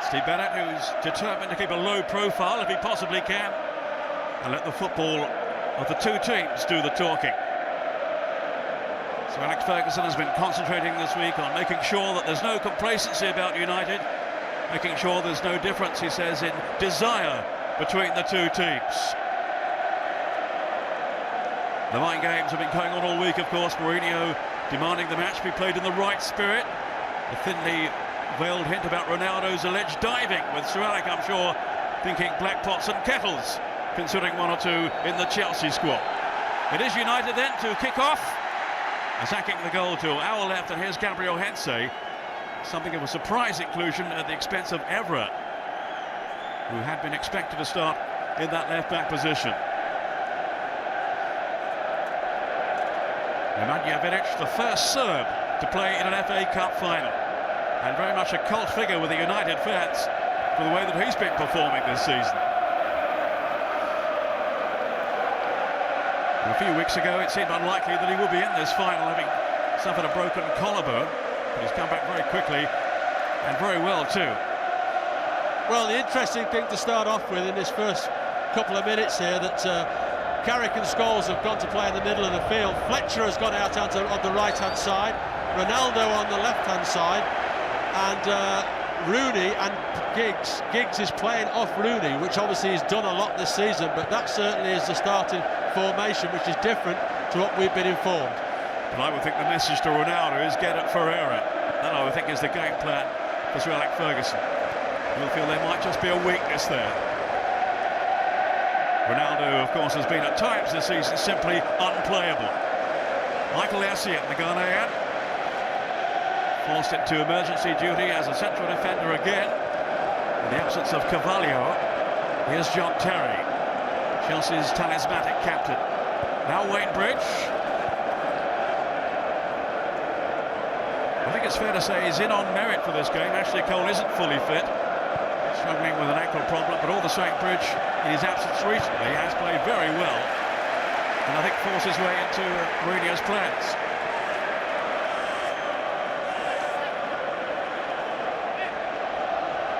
Steve Bennett, who's determined to keep a low profile if he possibly can, and let the football of the two teams do the talking. So Alex Ferguson has been concentrating this week on making sure that there's no complacency about United, making sure there's no difference, he says, in desire between the two teams. The mind games have been going on all week, of course. Mourinho demanding the match be played in the right spirit. The thinly veiled hint about Ronaldo's alleged diving, with Sir Alec, I'm sure, thinking black pots and kettles, considering one or two in the Chelsea squad. It is United then to kick off, attacking the goal to our left, and here's Gabriel Hensey. Something of a surprise inclusion at the expense of Evra, who had been expected to start in that left-back position. Nemanja Vidic, the first Serb to play in an FA Cup final, and very much a cult figure with the United fans for the way that he's been performing this season. And a few weeks ago it seemed unlikely that he would be in this final, having suffered a broken collarbone, but he's come back very quickly and very well too. Well, the interesting thing to start off with in this first couple of minutes here, that Carrick and Scholes have gone to play in the middle of the field. Fletcher has gone out on the right-hand side, Ronaldo on the left-hand side, and Rooney and Giggs. Giggs is playing off Rooney, which obviously he's done a lot this season, but that certainly is the starting formation, which is different to what we've been informed. And I would think the message to Ronaldo is get at Ferreira. That, I would think, is the game plan for Sir Alec Ferguson. You'll feel there might just be a weakness there. Ronaldo, of course, has been at times this season simply unplayable. Michael Essien, the Ghanaian, forced into emergency duty as a central defender again. In the absence of Carvalho, here's John Terry, Chelsea's talismanic captain. Now Wayne Bridge. I think it's fair to say he's in on merit for this game. Ashley Cole isn't fully fit, struggling with an ankle problem, but all the same, Bridge, in his absence recently, has played very well, and I think forced his way into Mourinho's plans.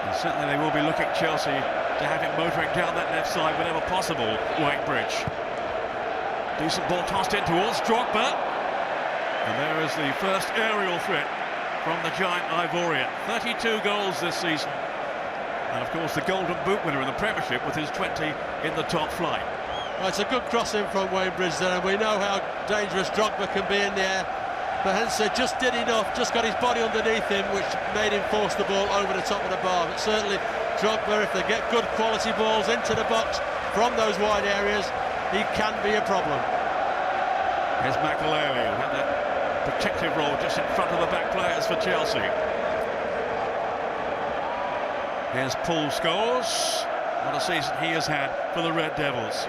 And certainly they will be looking, Chelsea, to have him motoring down that left side whenever possible, Wayne Bridge. Decent ball tossed in towards Drogba, and there is the first aerial threat from the giant Ivorian. 32 goals this season, and of course the Golden Boot winner in the Premiership with his 20 in the top flight. Well, it's a good crossing from Wayne Bridge there, and we know how dangerous Drogba can be in the air. But Hensey just did enough, just got his body underneath him, which made him force the ball over the top of the bar. But certainly Drogba, if they get good quality balls into the box from those wide areas, he can be a problem. Here's McAlery, who had that protective role just in front of the back players for Chelsea. Here's Paul Scholes. What a season he has had for the Red Devils.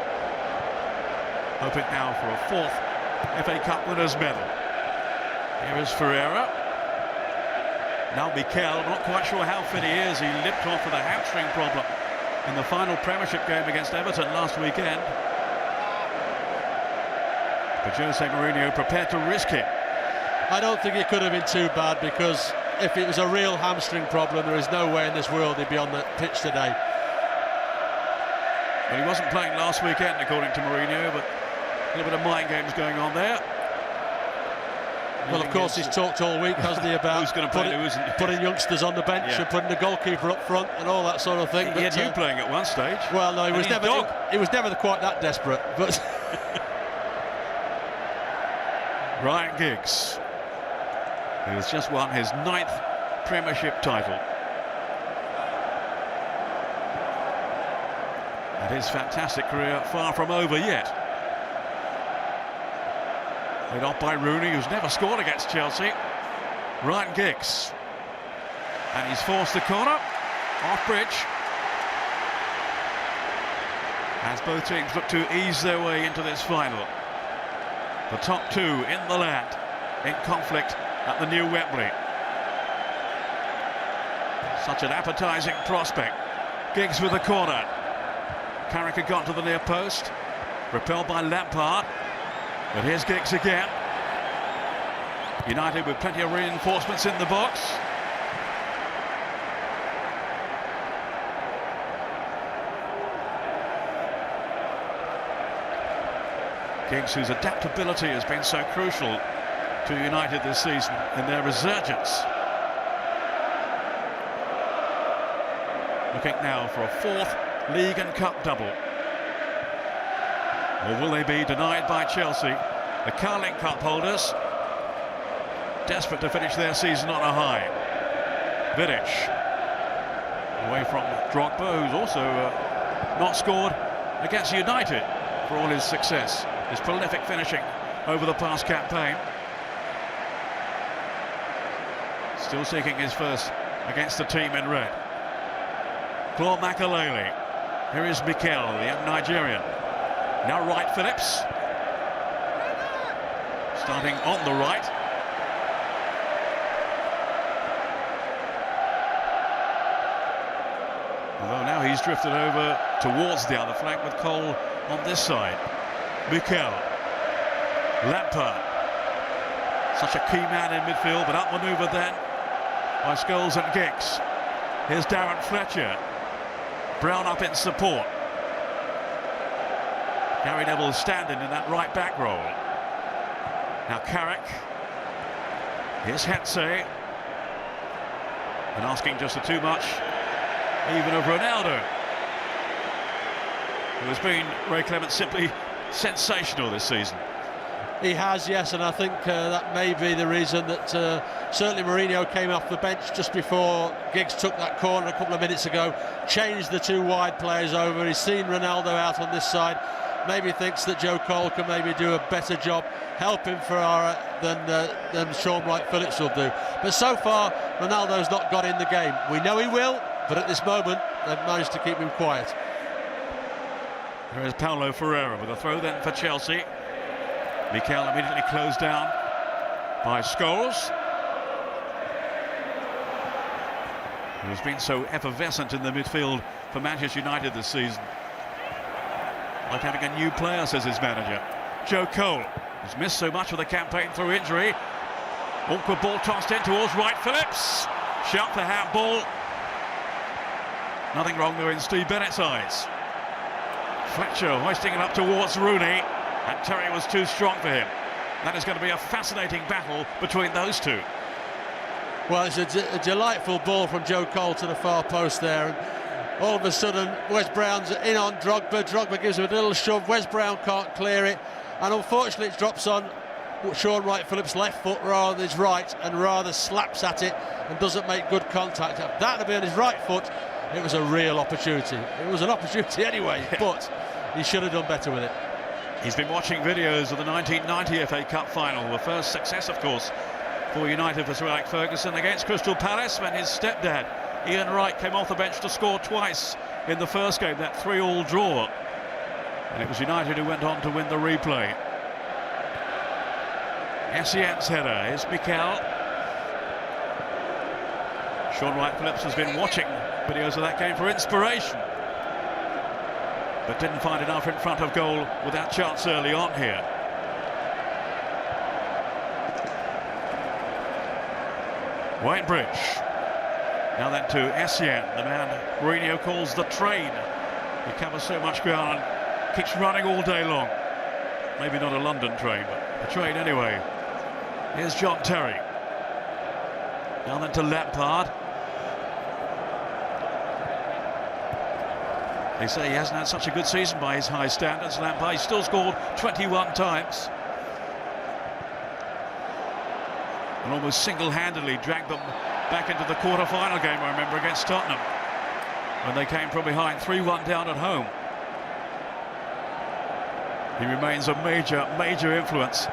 Hoping now for a fourth FA Cup winners' medal. Here is Ferreira. Now Mikel, I'm not quite sure how fit he is. He limped off with a hamstring problem in the final Premiership game against Everton last weekend. But Jose Mourinho prepared to risk it. I don't think it could have been too bad, because if it was a real hamstring problem, there is no way in this world he'd be on the pitch today. Well, he wasn't playing last weekend, according to Mourinho, but a little bit of mind games going on there. Well, of course, he's talked all week, hasn't he, about who's going to play, who isn't. Putting youngsters on the bench and putting the goalkeeper up front and all that sort of thing. He had you playing at one stage. Well, no, he was never quite that desperate, but... Ryan Giggs, who has just won his 9th Premiership title. And his fantastic career far from over yet. Led off by Rooney, who's never scored against Chelsea. Ryan Giggs. And he's forced the corner. Off Bridge. As both teams look to ease their way into this final. The top two in the land in conflict at the new Wembley. Such an appetising prospect. Giggs with the corner. Carrick had got to the near post. Repelled by Lampard. But here's Giggs again. United with plenty of reinforcements in the box. Giggs, whose adaptability has been so crucial to United this season in their resurgence. Looking now for a fourth league and cup double. Or will they be denied by Chelsea? The Carling Cup holders, desperate to finish their season on a high. Vidic, away from Drogba, who's also not scored against United for all his success, his prolific finishing over the past campaign. Still seeking his first against the team in red. Claude Makelele. Here is Mikel, the young Nigerian. Now Wright Phillips. Starting on the right. Although now he's drifted over towards the other flank with Cole on this side. Mikel. Lampard. Such a key man in midfield, but outmanoeuvred then by Scholes and Giggs. Here's Darren Fletcher. Brown up in support. Gary Neville standing in that right back role. Now Carrick. Here's Hetze. And asking just for too much, even of Ronaldo, who has been, Ray Clement, simply sensational this season. He has, yes, and I think that may be the reason that certainly Mourinho came off the bench just before Giggs took that corner a couple of minutes ago, changed the two wide players over. He's seen Ronaldo out on this side, maybe thinks that Joe Cole can maybe do a better job helping Ferrara than Shaun Wright-Phillips will do. But so far, Ronaldo's not got in the game. We know he will, but at this moment, they've managed to keep him quiet. There is Paulo Ferreira with a throw then for Chelsea. Mikel immediately closed down by Scholes, who has been so effervescent in the midfield for Manchester United this season. Like having a new player, says his manager. Joe Cole has missed so much of the campaign through injury. Awkward ball tossed in towards Wright-Phillips. Sharp for handball. Nothing wrong though in Steve Bennett's eyes. Fletcher hoisting it up towards Rooney. And Terry was too strong for him. That is going to be a fascinating battle between those two. Well, it's a delightful ball from Joe Cole to the far post there. And all of a sudden, Wes Brown's in on Drogba. Drogba gives him a little shove. Wes Brown can't clear it. And unfortunately, it drops on Shaun Wright-Phillips' left foot rather than his right, and rather slaps at it and doesn't make good contact. If that had been on his right foot, it was a real opportunity. It was an opportunity anyway, but he should have done better with it. He's been watching videos of the 1990 FA Cup final, the first success, of course, for United for Sir Alex Ferguson against Crystal Palace, when his stepdad, Ian Wright, came off the bench to score twice in the first game, that 3-3 draw. And it was United who went on to win the replay. Essien's header. Here's Mikel. Shaun Wright-Phillips has been watching videos of that game for inspiration, but didn't find enough in front of goal with that chance early on here. Whitebridge. Now then to Essien, the man Mourinho calls the train. He covers so much ground and keeps running all day long. Maybe not a London train, but a train anyway. Here's John Terry. Now then to Lampard. They say he hasn't had such a good season by his high standards. Lampard, he's still scored 21 times. And almost single-handedly dragged them back into the quarter-final game, I remember, against Tottenham, when they came from behind 3-1 down at home. He remains a major influence,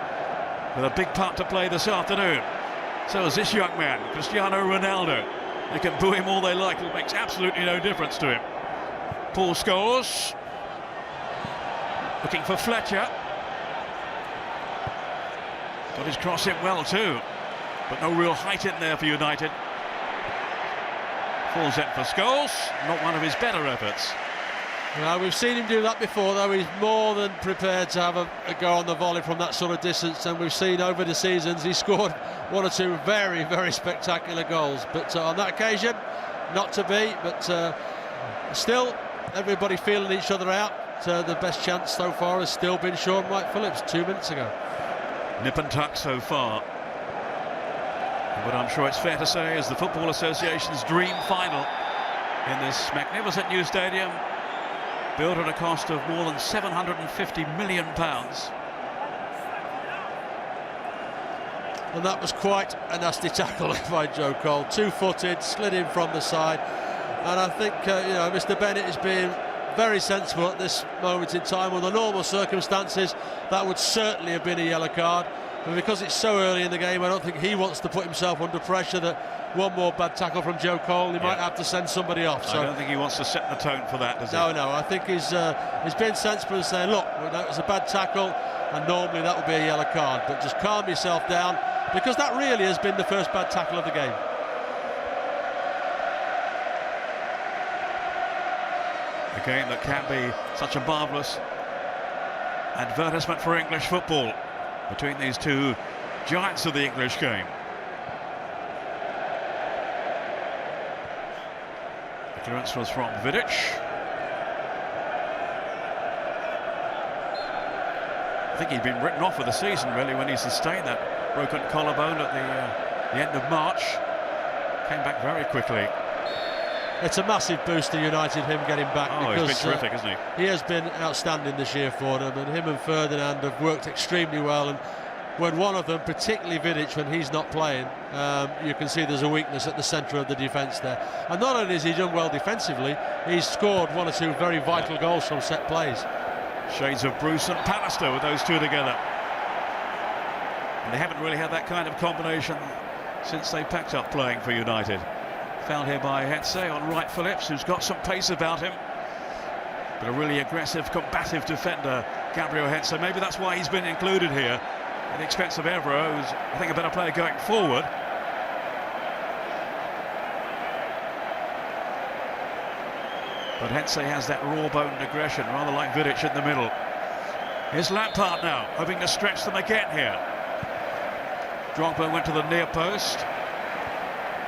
with a big part to play this afternoon. So is this young man, Cristiano Ronaldo. They can boo him all they like, it makes absolutely no difference to him. Paul Scholes looking for Fletcher. Got his cross in well too, but no real height in there for United. Falls in for Scholes, not one of his better efforts. Well, we've seen him do that before, though. He's more than prepared to have a go on the volley from that sort of distance, and we've seen over the seasons he scored one or two very, very spectacular goals. But on that occasion, not to be, but still, everybody feeling each other out. the best chance so far has still been Shaun Wright-Phillips 2 minutes ago. Nip and tuck so far. But I'm sure it's fair to say, as the Football Association's dream final in this magnificent new stadium, built at a cost of more than £750 million. And that was quite a nasty tackle by Joe Cole. Two-footed, slid in from the side. And I think, Mr. Bennett is being very sensible at this moment in time. Under normal circumstances, that would certainly have been a yellow card. But because it's so early in the game, I don't think he wants to put himself under pressure that one more bad tackle from Joe Cole, he might have to send somebody off. So I don't think he wants to set the tone for that, does he? No, I think he's been sensible and saying, look, that was a bad tackle, and normally that would be a yellow card. But just calm yourself down, because that really has been the first bad tackle of the game. A game that can be such a marvellous advertisement for English football between these two giants of the English game. The clearance was from Vidic. I think he'd been written off for the season, really, when he sustained that broken collarbone at the end of March. Came back very quickly. It's a massive boost to United, him getting back. Because he's been terrific, isn't he? He has been outstanding this year for them, and him and Ferdinand have worked extremely well. And when one of them, particularly Vidic, when he's not playing, you can see there's a weakness at the centre of the defence there. And not only has he done well defensively, he's scored one or two very vital goals from set plays. Shades of Bruce and Pallister with those two together. And they haven't really had that kind of combination since they packed up playing for United. Found here by Hetze on Wright-Phillips, who's got some pace about him, but a really aggressive, combative defender, Gabriel Hetze. Maybe that's why he's been included here at the expense of Evra, who's, I think, a better player going forward. But Hetze has that raw-boned aggression, rather like Vidic in the middle. Here's Lampard now, hoping to stretch them again here. Drogba went to the near post.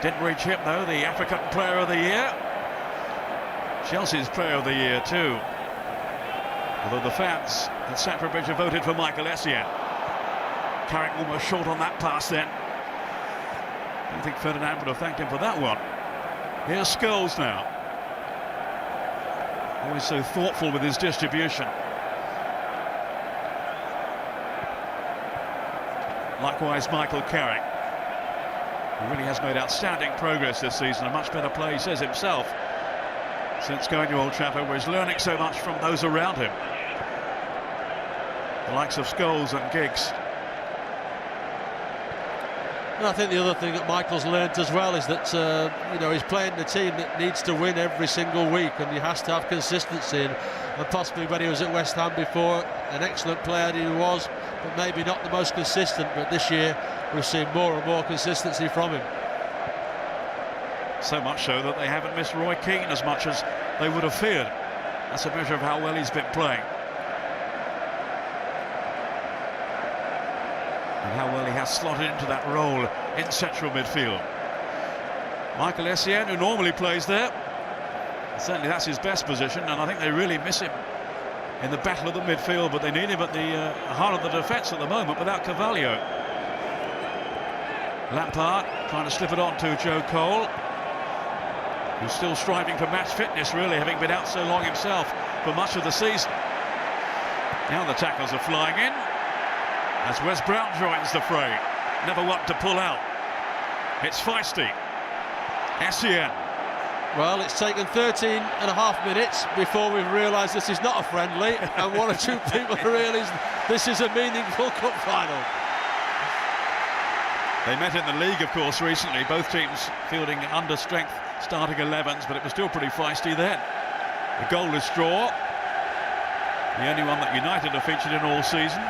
Didn't reach him, though, the African Player of the Year. Chelsea's Player of the Year, too. Although the fans at Stamford Bridge have voted for Michael Essien. Carrick almost short on that pass then. I don't think Ferdinand would have thanked him for that one. Here's Scholes now. Always so thoughtful with his distribution. Likewise, Michael Carrick. He really has made outstanding progress this season, a much better play, he says himself, since going to Old Trafford, where he's learning so much from those around him. The likes of Scholes and Giggs. And I think the other thing that Michael's learnt as well is that, he's playing the team that needs to win every single week, and he has to have consistency. And possibly when he was at West Ham before, an excellent player he was, but maybe not the most consistent. But this year, we've seen more and more consistency from him. So much so that they haven't missed Roy Keane as much as they would have feared. That's a measure of how well he's been playing. And how well he has slotted into that role in central midfield. Michael Essien, who normally plays there, certainly that's his best position, and I think they really miss him in the battle of the midfield, but they need him at the heart of the defence at the moment without Carvalho. Lampard trying to slip it on to Joe Cole, who's still striving for match fitness, really, having been out so long himself for much of the season. Now the tackles are flying in as Wes Brown joins the fray. Never one to pull out. It's feisty. Essien. Well, it's taken 13.5 minutes before we've realised this is not a friendly, and one or two people realised this is a meaningful cup final. They met in the league, of course, recently. Both teams fielding under-strength starting 11s, but it was still pretty feisty then. The goalless draw, the only one that United have featured in all season.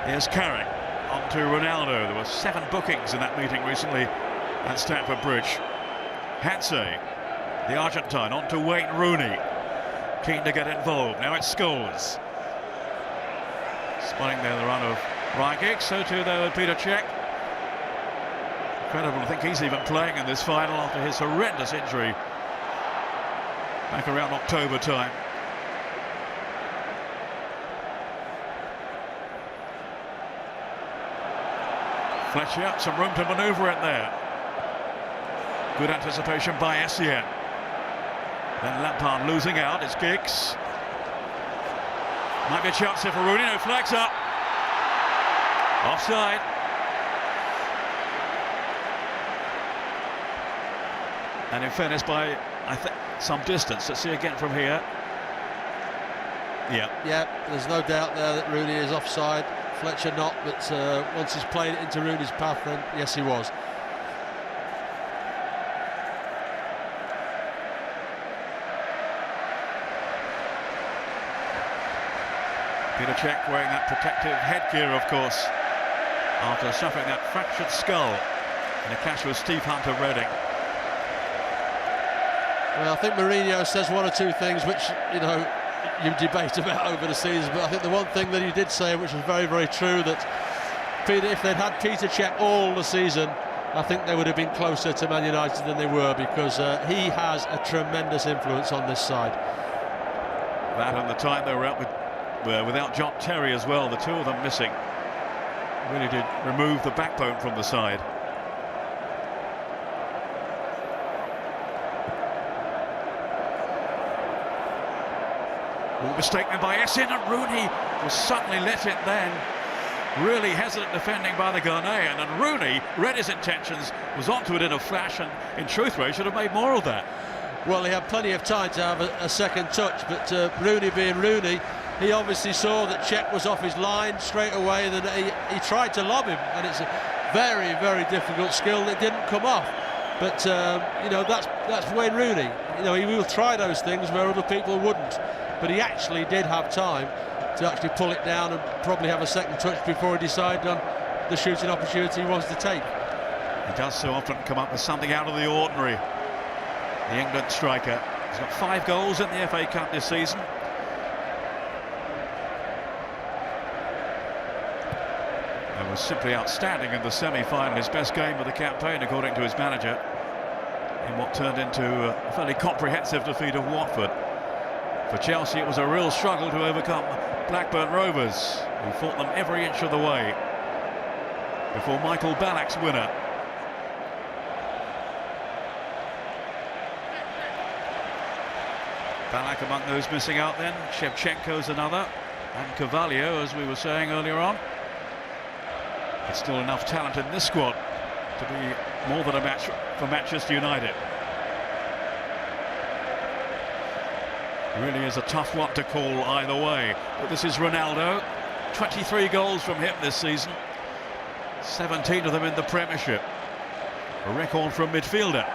Here's Carrick on to Ronaldo. There were 7 bookings in that meeting recently at Stamford Bridge. Hetze, the Argentine, on to Wayne Rooney. Keen to get involved. Now it's Scholes. Spotting there the run of Ryan Giggs, so too though Peter Cech. Incredible to think he's even playing in this final after his horrendous injury back around October time. Fletcher, some room to manoeuvre it there. Good anticipation by Essien. Then Lampard losing out, it's Giggs. Might be a chance here for Rooney, no flags up. Offside. And in fairness, by, I think, some distance. Let's see again from here. Yeah, there's no doubt there that Rooney is offside. Fletcher not, but once he's played it into Rooney's path, then yes, he was. Peter Cech wearing that protective headgear, of course, after suffering that fractured skull in a clash with Steve Hunt of Reading. Well, I think Mourinho says one or two things which, you know, you debate about over the season, but I think the one thing that he did say, which was very, very true, that Peter, if they'd had Peter Cech all the season, I think they would have been closer to Man United than they were, because he has a tremendous influence on this side. That and the time they were out without John Terry as well, the two of them missing, really did remove the backbone from the side. Mistake made by Essien, and Rooney was suddenly let in then. Really hesitant defending by the Ghanaian, and Rooney read his intentions, was onto it in a flash, and in truth, Ray should have made more of that. Well, he had plenty of time to have a second touch, but Rooney being Rooney, he obviously saw that Cech was off his line straight away, then he tried to lob him, and it's a very, very difficult skill that didn't come off. But, you know, that's Wayne Rooney. You know, he will try those things where other people wouldn't. But he actually did have time to actually pull it down and probably have a second touch before he decided on the shooting opportunity he wants to take. He does so often come up with something out of the ordinary. The England striker. He's got 5 goals in the FA Cup this season. And was simply outstanding in the semi-final, his best game of the campaign, according to his manager, in what turned into a fairly comprehensive defeat of Watford. For Chelsea, it was a real struggle to overcome Blackburn Rovers, who fought them every inch of the way before Michael Ballack's winner. Ballack among those missing out then. Shevchenko's another, and Carvalho, as we were saying earlier on. But still enough talent in this squad to be more than a match for Manchester United. Really is a tough one to call either way. But this is Ronaldo. 23 goals from him this season. 17 of them in the Premiership. A record from midfielder.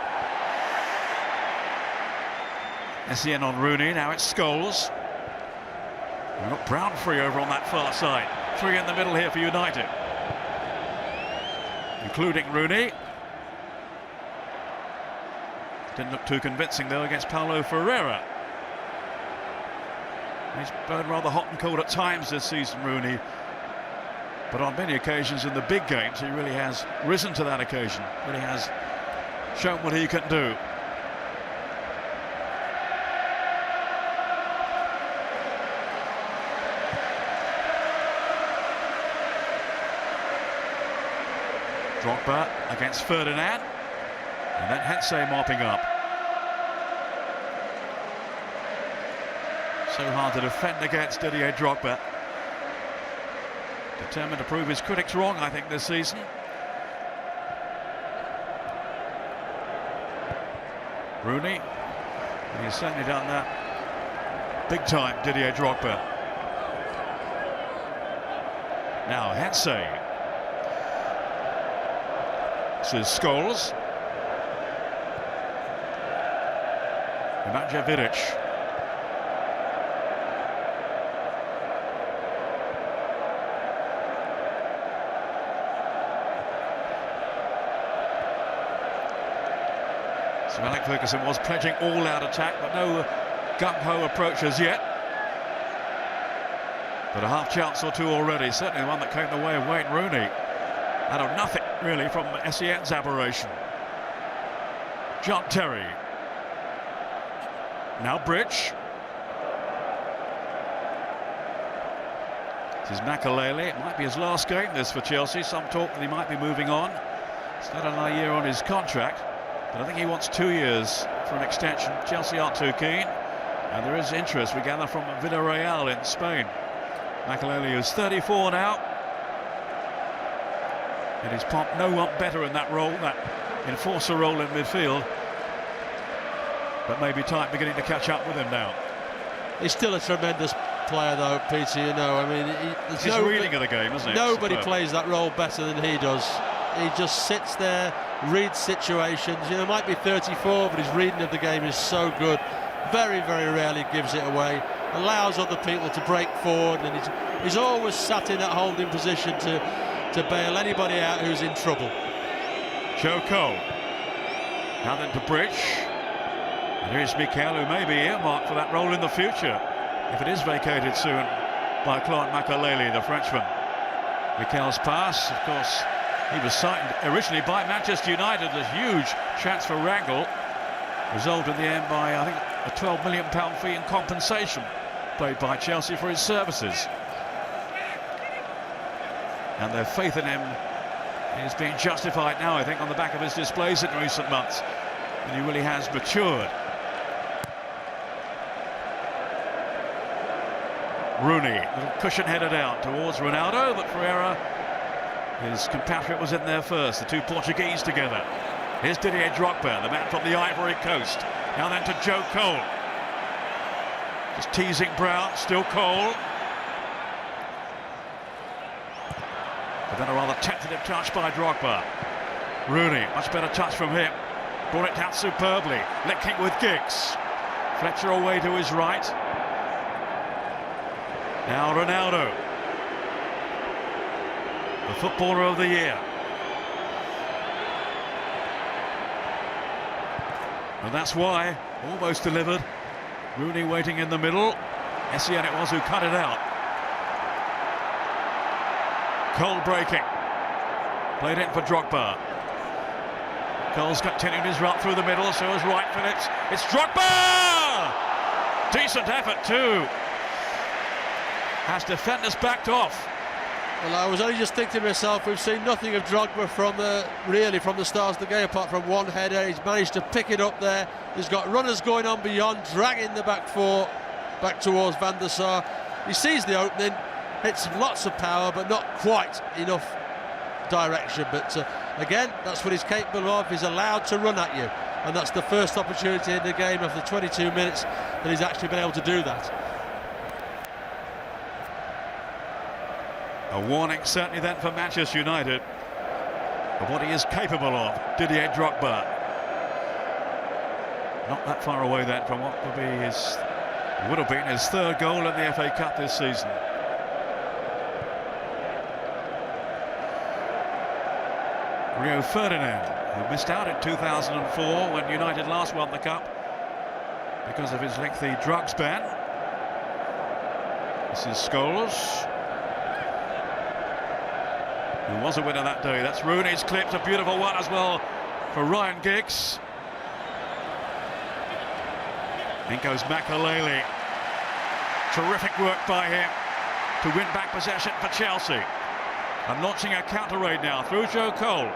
Essien on Rooney. Now it's Scholes. We've got Brown free over on that far side. 3 in the middle here for United, including Rooney. Didn't look too convincing though against Paulo Ferreira. He's burned rather hot and cold at times this season, Rooney, but on many occasions in the big games he really has risen to that occasion, really has shown what he can do. Drogba against Ferdinand, and then Hensey mopping up. So hard to defend against Didier Drogba. Determined to prove his critics wrong, I think, this season. Rooney, and he's certainly done that big time, Didier Drogba. Now Hensey. This is Scholes. Nemanja Vidic. So Alec Ferguson was pledging all-out attack, but no gung-ho approach as yet. But a half chance or two already, certainly the one that came the way of Wayne Rooney. Out of nothing, really, from Essien's aberration. John Terry. Now Bridge. This is Makelele. It might be his last game, this, for Chelsea. Some talk that he might be moving on. He's got another year on his contract, but I think he wants 2 years for an extension. Chelsea aren't too keen, and there is interest, we gather, from Villarreal in Spain. Makelele is 34 now. And he's pumped no one better in that role, that enforcer role in midfield. But maybe time beginning to catch up with him now. He's still a tremendous player, though, Peter. You know, I mean, he's reading of the game, isn't he? Nobody plays that role better than he does. He just sits there, reads situations. You know, might be 34, but his reading of the game is so good. Very, very rarely gives it away. Allows other people to break forward, and he's always sat in that holding position to bail anybody out who's in trouble. Joe Cole. Now then to Bridge. And here's Mikel, who may be earmarked for that role in the future, if it is vacated soon by Claude Makelele, the Frenchman. Mikel's pass, of course, he was signed originally by Manchester United. A huge transfer wrangle, resolved in the end by, I think, a £12 million fee in compensation paid by Chelsea for his services. And their faith in him is being justified now, I think, on the back of his displays in recent months. And he really has matured. Rooney, little cushion headed out towards Ronaldo, but Ferreira, his compatriot, was in there first. The two Portuguese together. Here's Didier Drogba, the man from the Ivory Coast. Now then to Joe Cole. Just teasing Brown, still Cole. But then a rather tentative touch by Drogba. Rooney, much better touch from him. Brought it down superbly, linking with Giggs. Fletcher away to his right. Now Ronaldo, the footballer of the year. And that's why, almost delivered. Rooney waiting in the middle. Essien it was who cut it out. Cole breaking. Played in for Drogba. Cole's continued his run through the middle, so is Wright Phillips. It's Drogba! Decent effort too. Has defenders backed off. Well, I was only just thinking to myself, we've seen nothing of Drogba from the start of the game, apart from one header. He's managed to pick it up there. He's got runners going on beyond, dragging the back four back towards Van der Sar. He sees the opening, hits lots of power, but not quite enough direction. But again, that's what he's capable of. He's allowed to run at you, and that's the first opportunity in the game after 22 minutes that he's actually been able to do that. A warning certainly then for Manchester United of what he is capable of, Didier Drogba. Not that far away then from what would have been his third goal in the FA Cup this season. Rio Ferdinand, who missed out in 2004 when United last won the Cup because of his lengthy drugs ban. This is Scholes, who was a winner that day. That's Rooney's clipped, a beautiful one as well for Ryan Giggs. In goes Makelele. Terrific work by him to win back possession for Chelsea. And launching a counter raid now through Joe Cole.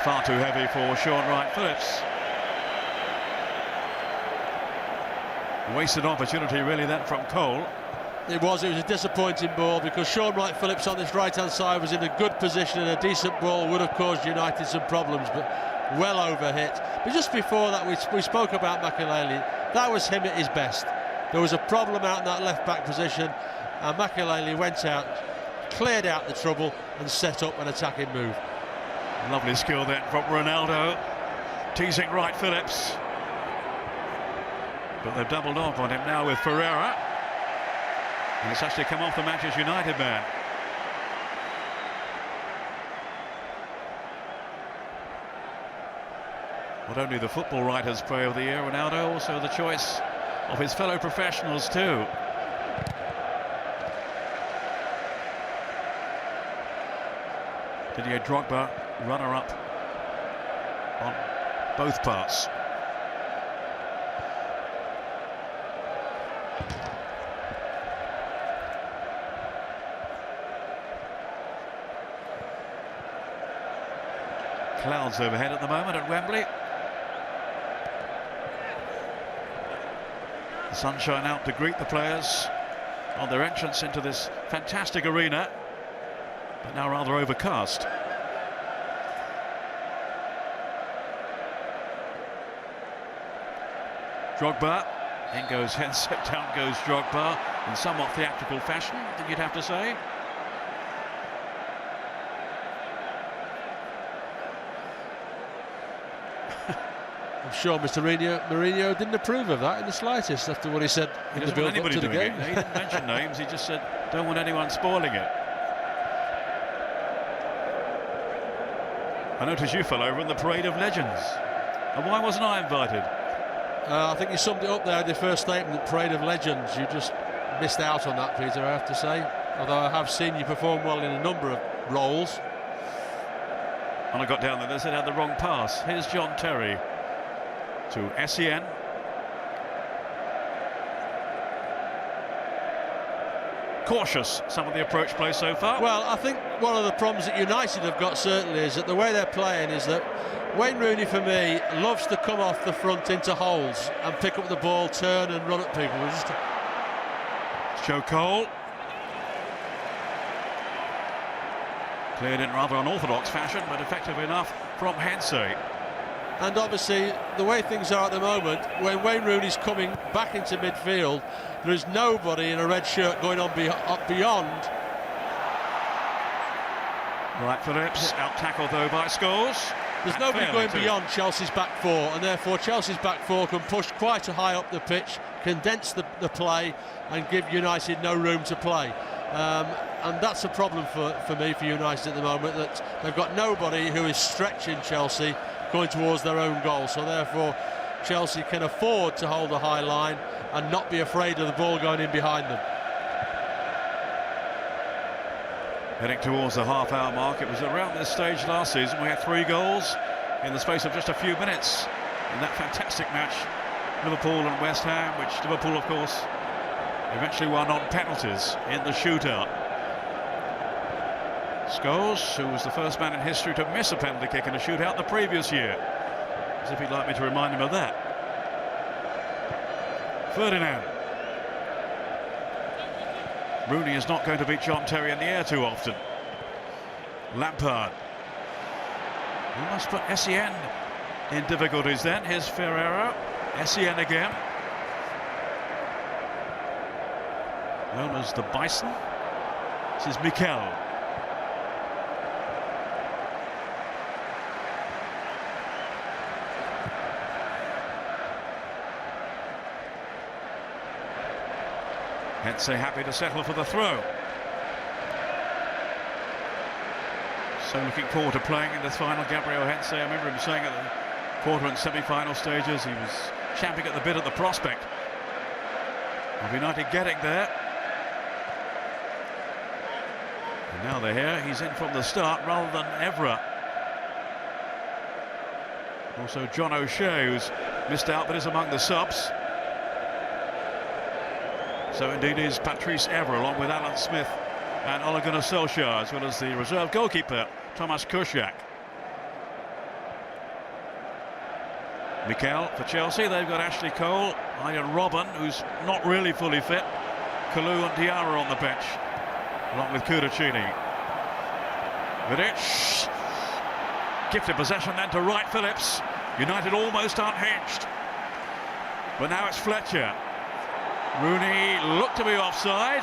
Far too heavy for Shaun Wright-Phillips. Wasted opportunity really then from Cole. It was a disappointing ball, because Shaun Wright-Phillips on this right-hand side was in a good position, and a decent ball would have caused United some problems, but well overhit. But just before that, we spoke about Makelele. That was him at his best. There was a problem out in that left-back position, and Makelele went out, cleared out the trouble, and set up an attacking move. Lovely skill then from Ronaldo, teasing Wright-Phillips. But they've doubled up on him now with Ferreira. And it's actually come off the Manchester United man. Not only the Football Writers' Player of the Year, Ronaldo, also the choice of his fellow professionals too. Didier Drogba, runner-up on both parts. Clouds overhead at the moment at Wembley. The sunshine out to greet the players on their entrance into this fantastic arena, but now rather overcast. Drogba, in goes Hensek, down goes Drogba in somewhat theatrical fashion, I think you'd have to say. I'm sure Mr. Mourinho didn't approve of that in the slightest after what he said in the build-up to the game. He didn't mention names, he just said, don't want anyone spoiling it. I noticed you fell over in the Parade of Legends. And why wasn't I invited? I think you summed it up there in the first statement, Parade of Legends. You just missed out on that, Peter, I have to say. Although I have seen you perform well in a number of roles. When I got down there, they said I had the wrong pass. Here's John Terry to Essien. Cautious, some of the approach play so far. Well, I think one of the problems that United have got certainly is that the way they're playing is that Wayne Rooney, for me, loves to come off the front into holes and pick up the ball, turn and run at people. Joe Cole. Cleared in rather unorthodox fashion, but effective enough from Hensey. And obviously, the way things are at the moment, when Wayne Rooney's coming back into midfield, there is nobody in a red shirt going on up beyond. Right, Phillips, out-tackled though by Scholes. There's nobody going beyond Chelsea's back four, and therefore Chelsea's back four can push quite a high up the pitch, condense the play, and give United no room to play. And that's a problem for me, for United at the moment, that they've got nobody who is stretching Chelsea going towards their own goal. So therefore, Chelsea can afford to hold a high line and not be afraid of the ball going in behind them. Heading towards the half-hour mark. It was around this stage last season we had 3 goals in the space of just a few minutes in that fantastic match, Liverpool and West Ham, which Liverpool, of course, eventually won on penalties in the shootout. Scholes, who was the first man in history to miss a penalty kick in a shootout the previous year, as if he'd like me to remind him of that. Ferdinand. Rooney is not going to beat John Terry in the air too often. Lampard. He must put Essien in difficulties then. Here's Ferreira. Essien again. Known as the Bison. This is Mikel. Hensey happy to settle for the throw. So looking forward to playing in this final, Gabriel Hensey. I remember him saying at the quarter and semi-final stages he was champing at the bit at the prospect of United getting there. And now they're here. He's in from the start rather than Evra. Also John O'Shea, who's missed out but is among the subs. So indeed is Patrice Evra, along with Alan Smith and Ole Gunnar Solskjaer, as well as the reserve goalkeeper Thomas Kuszczak. Mikel for Chelsea. They've got Ashley Cole, Ian Robben, who's not really fully fit, Kalou and Diarra on the bench, along with Kudacini. Vidic, gifted possession then to Wright Phillips. United almost unhinged, but now it's Fletcher. Rooney looked to be offside.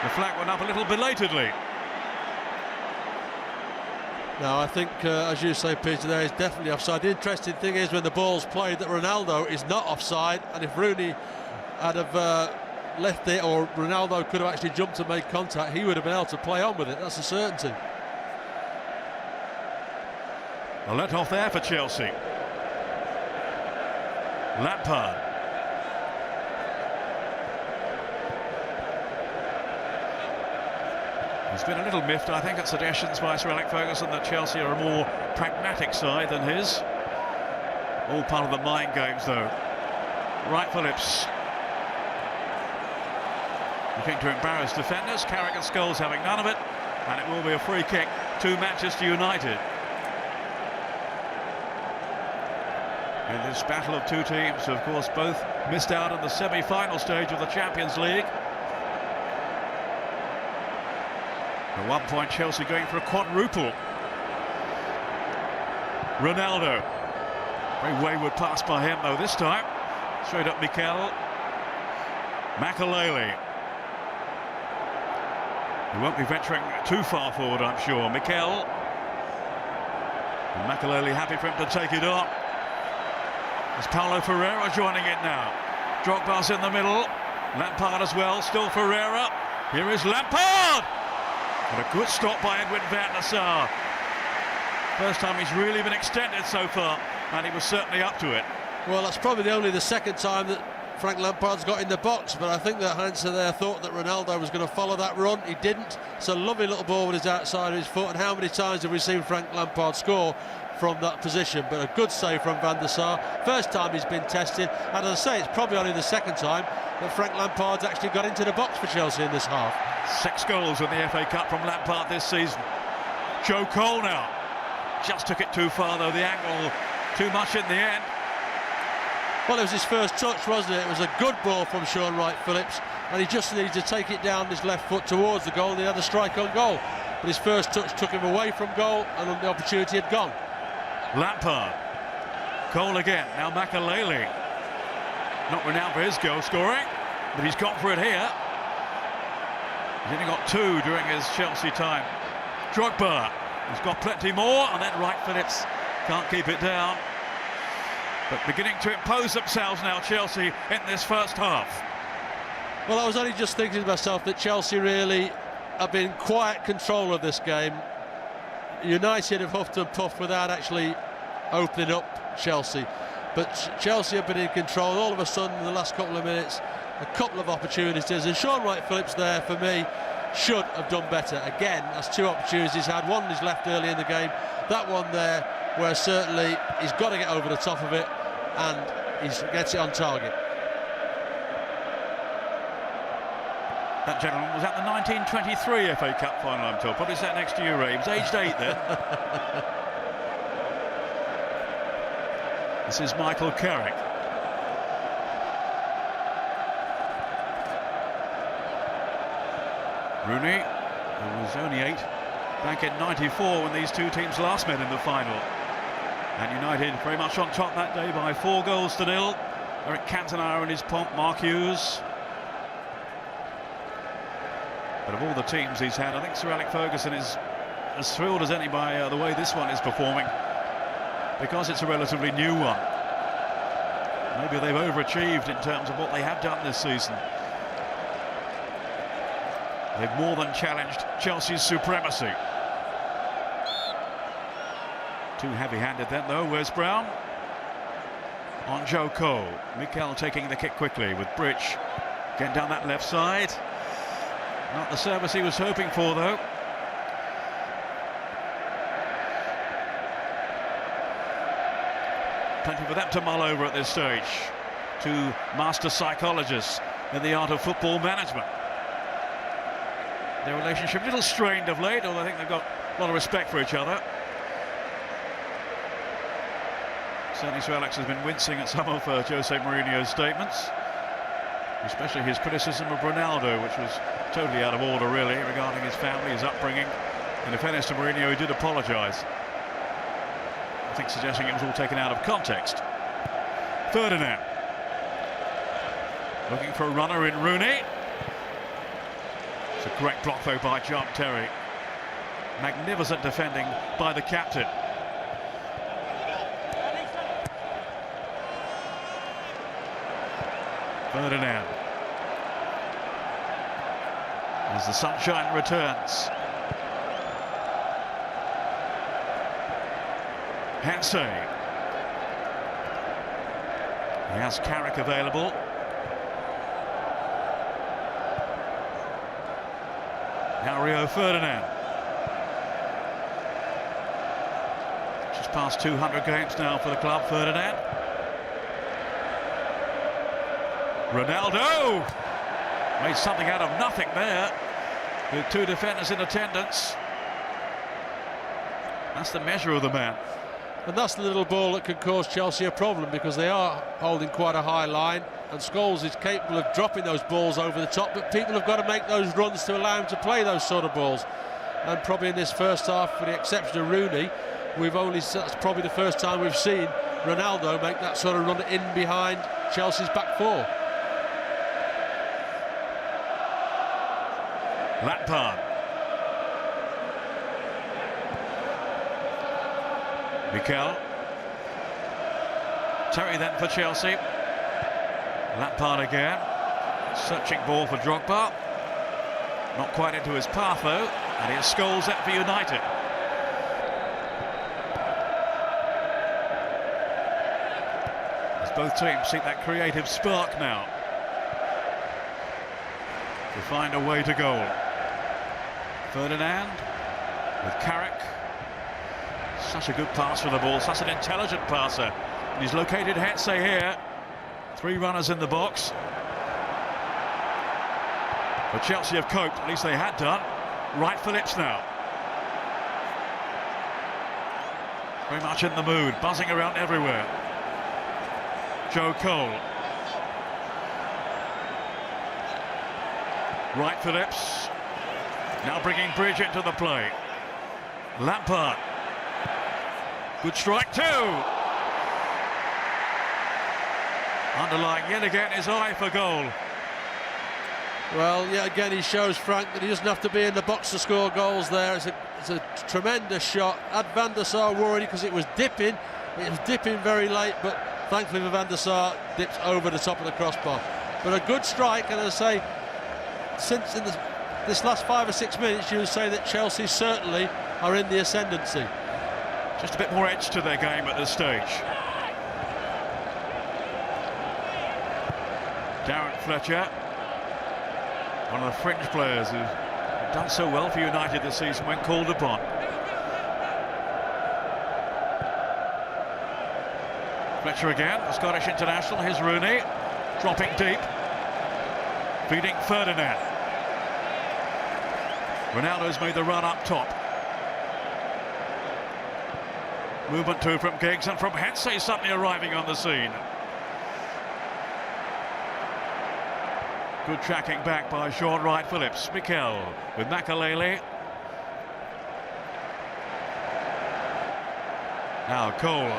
The flag went up a little belatedly. No, I think, as you say, Peter, there is definitely offside. The interesting thing is when the ball's played that Ronaldo is not offside, and if Rooney had have left it, or Ronaldo could have actually jumped and made contact, he would have been able to play on with it. That's a certainty. A let off there for Chelsea. Lampard. There's been a little miffed, I think, at suggestions by Sir Alex Ferguson that Chelsea are a more pragmatic side than his. All part of the mind games, though. Wright Phillips looking to embarrass defenders. Carrick and Scholes having none of it, and it will be a free kick to Manchester United. In this battle of two teams who, of course, both missed out on the semi-final stage of the Champions League. At one point, Chelsea going for a quadruple. Ronaldo. Very wayward pass by him, though, this time. Straight up Mikel. Makelele. He won't be venturing too far forward, I'm sure. Mikel. And Makelele happy for him to take it on. There's Paulo Ferreira joining it now. Drogba's in the middle. Lampard as well. Still Ferreira. Here is Lampard. And a good stop by Edwin van der Sar. First time he's really been extended so far, and he was certainly up to it. Well, that's probably only the second time that Frank Lampard's got in the box, but I think that Hansa there thought that Ronaldo was going to follow that run. He didn't. It's a lovely little ball with his outside of his foot, and how many times have we seen Frank Lampard score from that position? But a good save from Van der Sar. First time he's been tested, and as I say, it's probably only the second time that Frank Lampard's actually got into the box for Chelsea in this half. 6 goals in the FA Cup from Lampard this season. Joe Cole now. Just took it too far, though, the angle too much in the end. Well, it was his first touch, wasn't it? It was a good ball from Shaun Wright-Phillips, and he just needed to take it down his left foot towards the goal, and he had a strike on goal. But his first touch took him away from goal, and the opportunity had gone. Lampard. Cole again. Now Makelele. Not renowned for his goal scoring, but he's gone for it here. He's only got 2 during his Chelsea time. Drogba. He's got plenty more, and then Wright Phillips can't keep it down. But beginning to impose themselves now, Chelsea, in this first half. Well, I was only just thinking to myself that Chelsea really have been quiet control of this game. United have huffed and puffed without actually opening up Chelsea. But Chelsea have been in control. All of a sudden, in the last couple of minutes, a couple of opportunities. And Shaun Wright-Phillips there, for me, should have done better. Again, that's 2 opportunities he's had. One he's left early in the game. That one there, where certainly he's got to get over the top of it, and he gets it on target. That gentleman was at the 1923 FA Cup final, I'm told. Probably sat next to you, Ray. He was aged 8 then. This is Michael Carrick. Rooney, who was only 8 back in '94 when these 2 teams last met in the final. And United very much on top that day by 4 goals to 0. Eric Cantona in his pomp, Mark Hughes. But of all the teams he's had, I think Sir Alex Ferguson is as thrilled as any by the way this one is performing, because it's a relatively new one. Maybe they've overachieved in terms of what they have done this season. They've more than challenged Chelsea's supremacy. Too heavy-handed then, though. Where's Brown? On Joe Cole. Mikel taking the kick quickly with Bridge getting down that left side. Not the service he was hoping for, though. Plenty for them to mull over at this stage. 2 master psychologists in the art of football management. Their relationship a little strained of late, although I think they've got a lot of respect for each other. Certainly Sir Alex has been wincing at some of Jose Mourinho's statements, especially his criticism of Ronaldo, which was totally out of order, really, regarding his family, his upbringing. And in fairness to Mourinho, he did apologise. I think suggesting it was all taken out of context. Ferdinand. Looking for a runner in Rooney. It's a great block, though, by John Terry. Magnificent defending by the captain. Ferdinand. As the sunshine returns. Hansay. He has Carrick available. Now Rio Ferdinand. Just past 200 games now for the club, Ferdinand. Ronaldo made something out of nothing there with two defenders in attendance. That's the measure of the man. And that's the little ball that can cause Chelsea a problem, because they are holding quite a high line, and Scholes is capable of dropping those balls over the top, but people have got to make those runs to allow him to play those sort of balls. And probably in this first half, with the exception of Rooney, that's probably the first time we've seen Ronaldo make that sort of run in behind Chelsea's back four. Lampard. Mikel. Terry then for Chelsea. Lampard again. Searching ball for Drogba. Not quite into his path though. And here's Scholes set for United. As both teams seek that creative spark now to find a way to goal. Ferdinand with Carrick. Such a good pass for the ball, such an intelligent passer. And he's located Hetze here. Three runners in the box. But Chelsea have coped, at least they had done. Wright Phillips now. Very much in the mood, buzzing around everywhere. Joe Cole. Wright Phillips. Now bringing Bridge into the play. Lampard. Good strike too. Underlying yet again his eye for goal. Well, yet again he shows, Frank, that he doesn't have to be in the box to score goals there. It's a tremendous shot. Had Van der Sar worried because it was dipping. It was dipping very late, but thankfully Van der Sar dips over the top of the crossbar. But a good strike, and as I say, since in this last 5 or 6 minutes, you would say that Chelsea certainly are in the ascendancy. Just a bit more edge to their game at this stage. Darren Fletcher, one of the fringe players who've done so well for United this season when called upon. Fletcher again, the Scottish international. Here's Rooney, dropping deep, feeding Ferdinand. Ronaldo's made the run up top. Movement too from Giggs, and from Hetze suddenly arriving on the scene. Good tracking back by Sean Wright Phillips. Mikel with Makelele. Now Cole.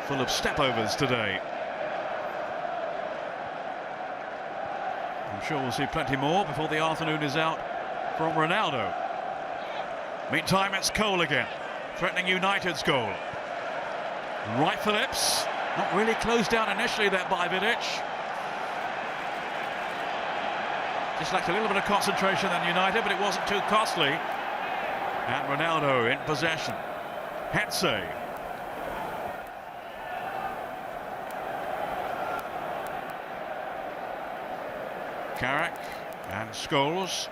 Full of stepovers today. I'm sure we'll see plenty more before the afternoon is out from Ronaldo. Meantime, it's Cole again, threatening United's goal. Wright Phillips, not really closed down initially there by Vidic. Just lacked a little bit of concentration than United, but it wasn't too costly. And Ronaldo in possession. Hetze. Carrick and Scholes.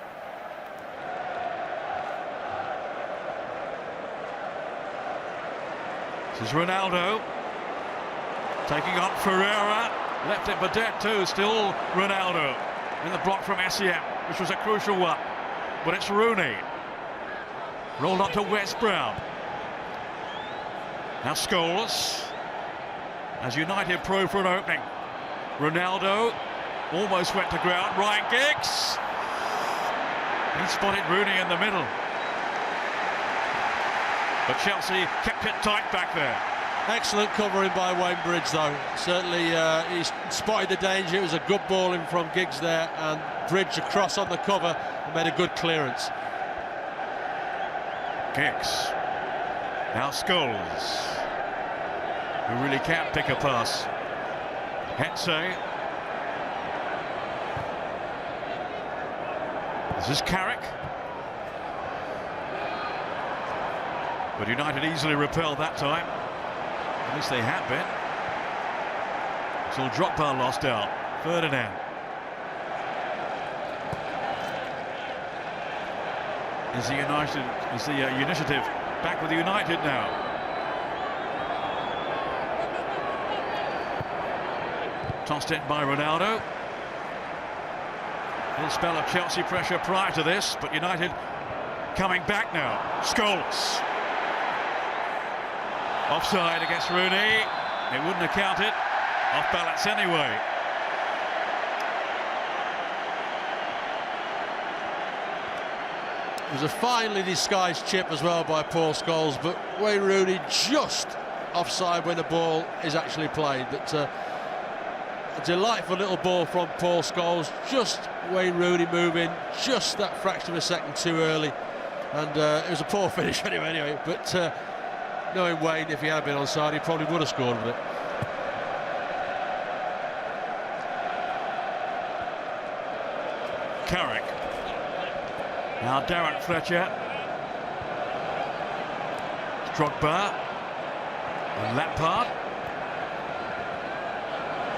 This is Ronaldo taking on Ferreira, left it Badet too, still Ronaldo in the block from SEM, which was a crucial one, but it's Rooney, rolled on to Wes Brown. Now Scholes, as United pro for an opening. Ronaldo almost went to ground. Ryan Giggs, he spotted Rooney in the middle. But Chelsea kept it tight back there. Excellent covering by Wayne Bridge, though. Certainly he spotted the danger. It was a good ball in from Giggs there, and Bridge across on the cover and made a good clearance. Giggs. Now Scholes, who really can't pick a pass. Hetze. This is Carrick. But United easily repelled that time. At least they had been. Until Drogba lost out. Ferdinand. Is the initiative back with United now? Tossed in by Ronaldo. A little spell of Chelsea pressure prior to this, but United coming back now. Scholes. Offside against Rooney. It wouldn't have counted. Off balance anyway. It was a finely disguised chip as well by Paul Scholes, but Wayne Rooney just offside when the ball is actually played. But a delightful little ball from Paul Scholes, just Wayne Rooney moving just that fraction of a second too early, and it was a poor finish anyway. But knowing Wayne, if he had been onside, he probably would have scored with it. Carrick. Now Darren Fletcher. Drogba. And Lampard.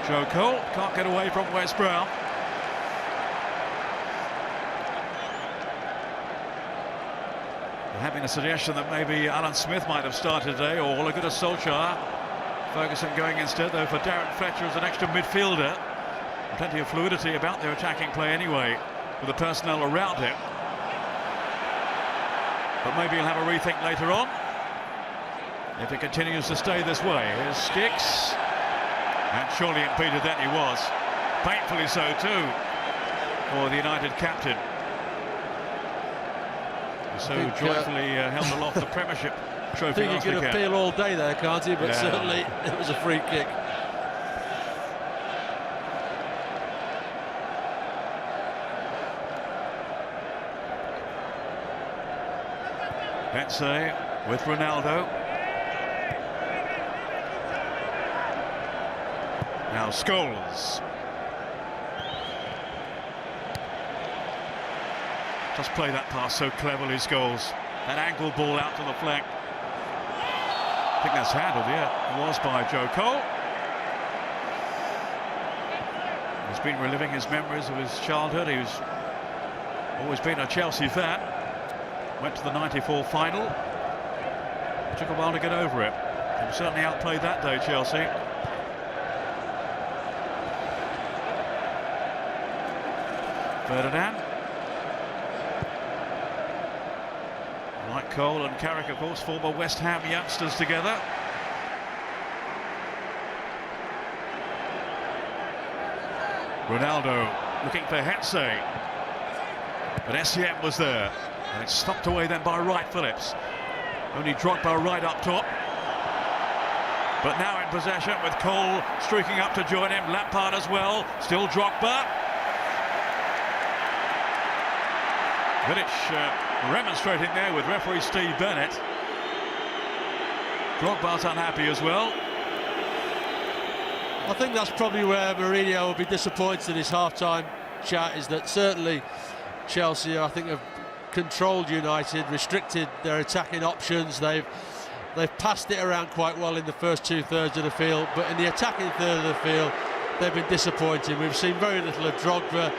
Joe Cole can't get away from Wes Brown. Having a suggestion that maybe Alan Smith might have started today, or Ole Gunnar Solskjaer. Ferguson going instead, though, for Darren Fletcher as an extra midfielder. Plenty of fluidity about their attacking play anyway, with the personnel around him. But maybe he'll have a rethink later on, if it continues to stay this way. Here's Giggs, and surely impeded that he was. Painfully so too, for the United captain. So joyfully held aloft the Premiership trophy last weekend. He could appeal all day there, can't he? But yeah, certainly it was a free kick. Hensey with Ronaldo. Now Scholes. Just play that pass so cleverly, Scholes. That angle ball out to the flank. I think that's handled, yeah. It was by Joe Cole. He's been reliving his memories of his childhood. He's always been a Chelsea fan. Went to the '94 final. Took a while to get over it. He certainly outplayed that day, Chelsea. Ferdinand. Like Cole and Carrick, of course, former West Ham youngsters together. Ronaldo looking for Hensey. But SCM was there. And it's stopped away then by Wright Phillips. Only Drogba right up top. But now in possession with Cole streaking up to join him. Lampard as well. Still Drogba. Vidic remonstrating there with referee Steve Bennett. Drogba's unhappy as well. I think that's probably where Mourinho will be disappointed in his half-time chat, is that certainly Chelsea, I think, have controlled United, restricted their attacking options. They've passed it around quite well in the first two-thirds of the field, but in the attacking third of the field, they've been disappointing. We've seen very little of Drogba,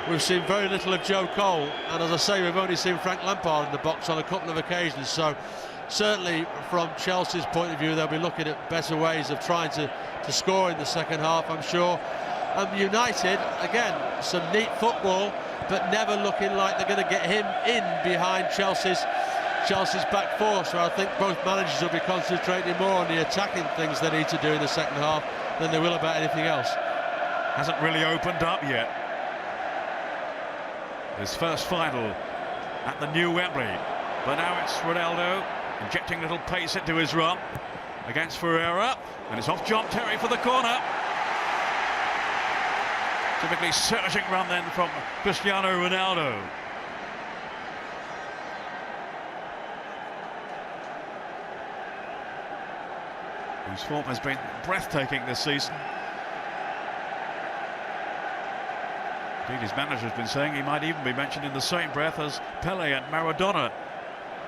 we've seen very little of Joe Cole, and as I say, we've only seen Frank Lampard in the box on a couple of occasions. So certainly from Chelsea's point of view, they'll be looking at better ways of trying to score in the second half, I'm sure. And United, again, some neat football, but never looking like they're going to get him in behind Chelsea's back four. So I think both managers will be concentrating more on the attacking things they need to do in the second half than they will about anything else. Hasn't really opened up yet. His first final at the new Wembley. But now it's Ronaldo injecting a little pace into his run against Ferreira. And it's off John Terry for the corner. Typically surging run then from Cristiano Ronaldo. Whose form has been breathtaking this season. Indeed, his manager's been saying he might even be mentioned in the same breath as Pele and Maradona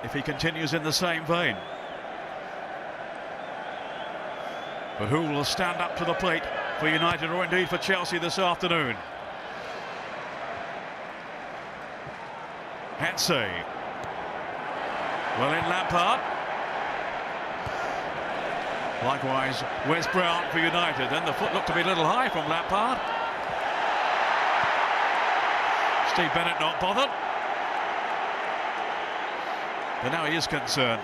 if he continues in the same vein. But who will stand up to the plate for United, or indeed for Chelsea this afternoon? Hensey. Well in Lampard. Likewise, Wes Brown for United. And the foot looked to be a little high from Lampard. Steve Bennett not bothered. But now he is concerned.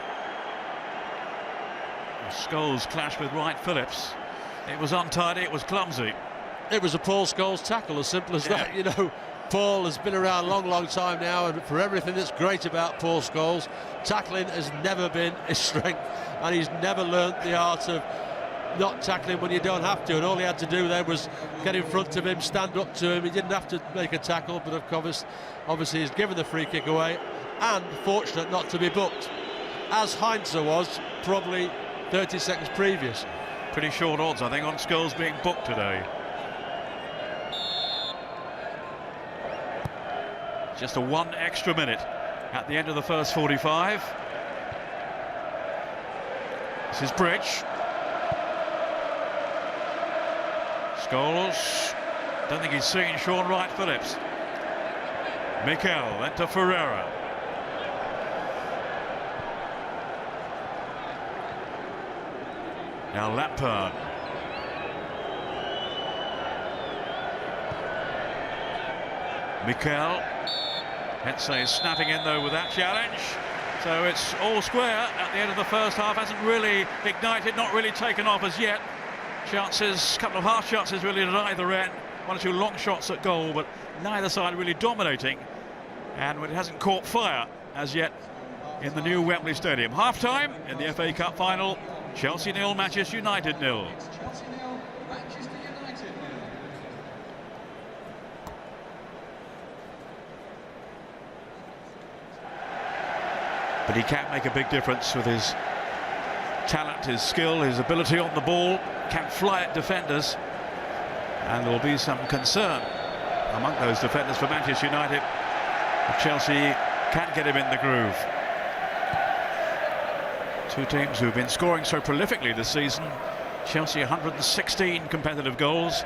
Scholes clashed with Wright Phillips. It was untidy, it was clumsy. It was a Paul Scholes tackle, as simple as that. You know, Paul has been around a long, long time now, and for everything that's great about Paul Scholes, tackling has never been his strength, and he's never learnt the art of not tackling when you don't have to. And all he had to do there was get in front of him, stand up to him. He didn't have to make a tackle, but of course, obviously he's given the free kick away, and fortunate not to be booked, as Heinze was probably 30 seconds previous. Pretty short odds, I think, on Scholes being booked today. Just a 1 extra minute at the end of the first 45. This is Bridge. Scholes. Don't think he's seen Shaun Wright Phillips. Mikel, then to Ferreira. Now Lampard. Mikel. Hetze snapping in though with that challenge. So it's all square at the end of the first half. Hasn't really ignited, not really taken off as yet. Chances, a couple of half chances really at either end. 1 or 2 long shots at goal, but neither side really dominating. And it hasn't caught fire as yet in the new Wembley Stadium. Half-time in the FA Cup final. Chelsea 0, Manchester United 0. But he can make a big difference with his talent, his skill, his ability on the ball, can fly at defenders, and there will be some concern among those defenders for Manchester United if Chelsea can get him in the groove. Two teams who've been scoring so prolifically this season. Chelsea 116 competitive goals,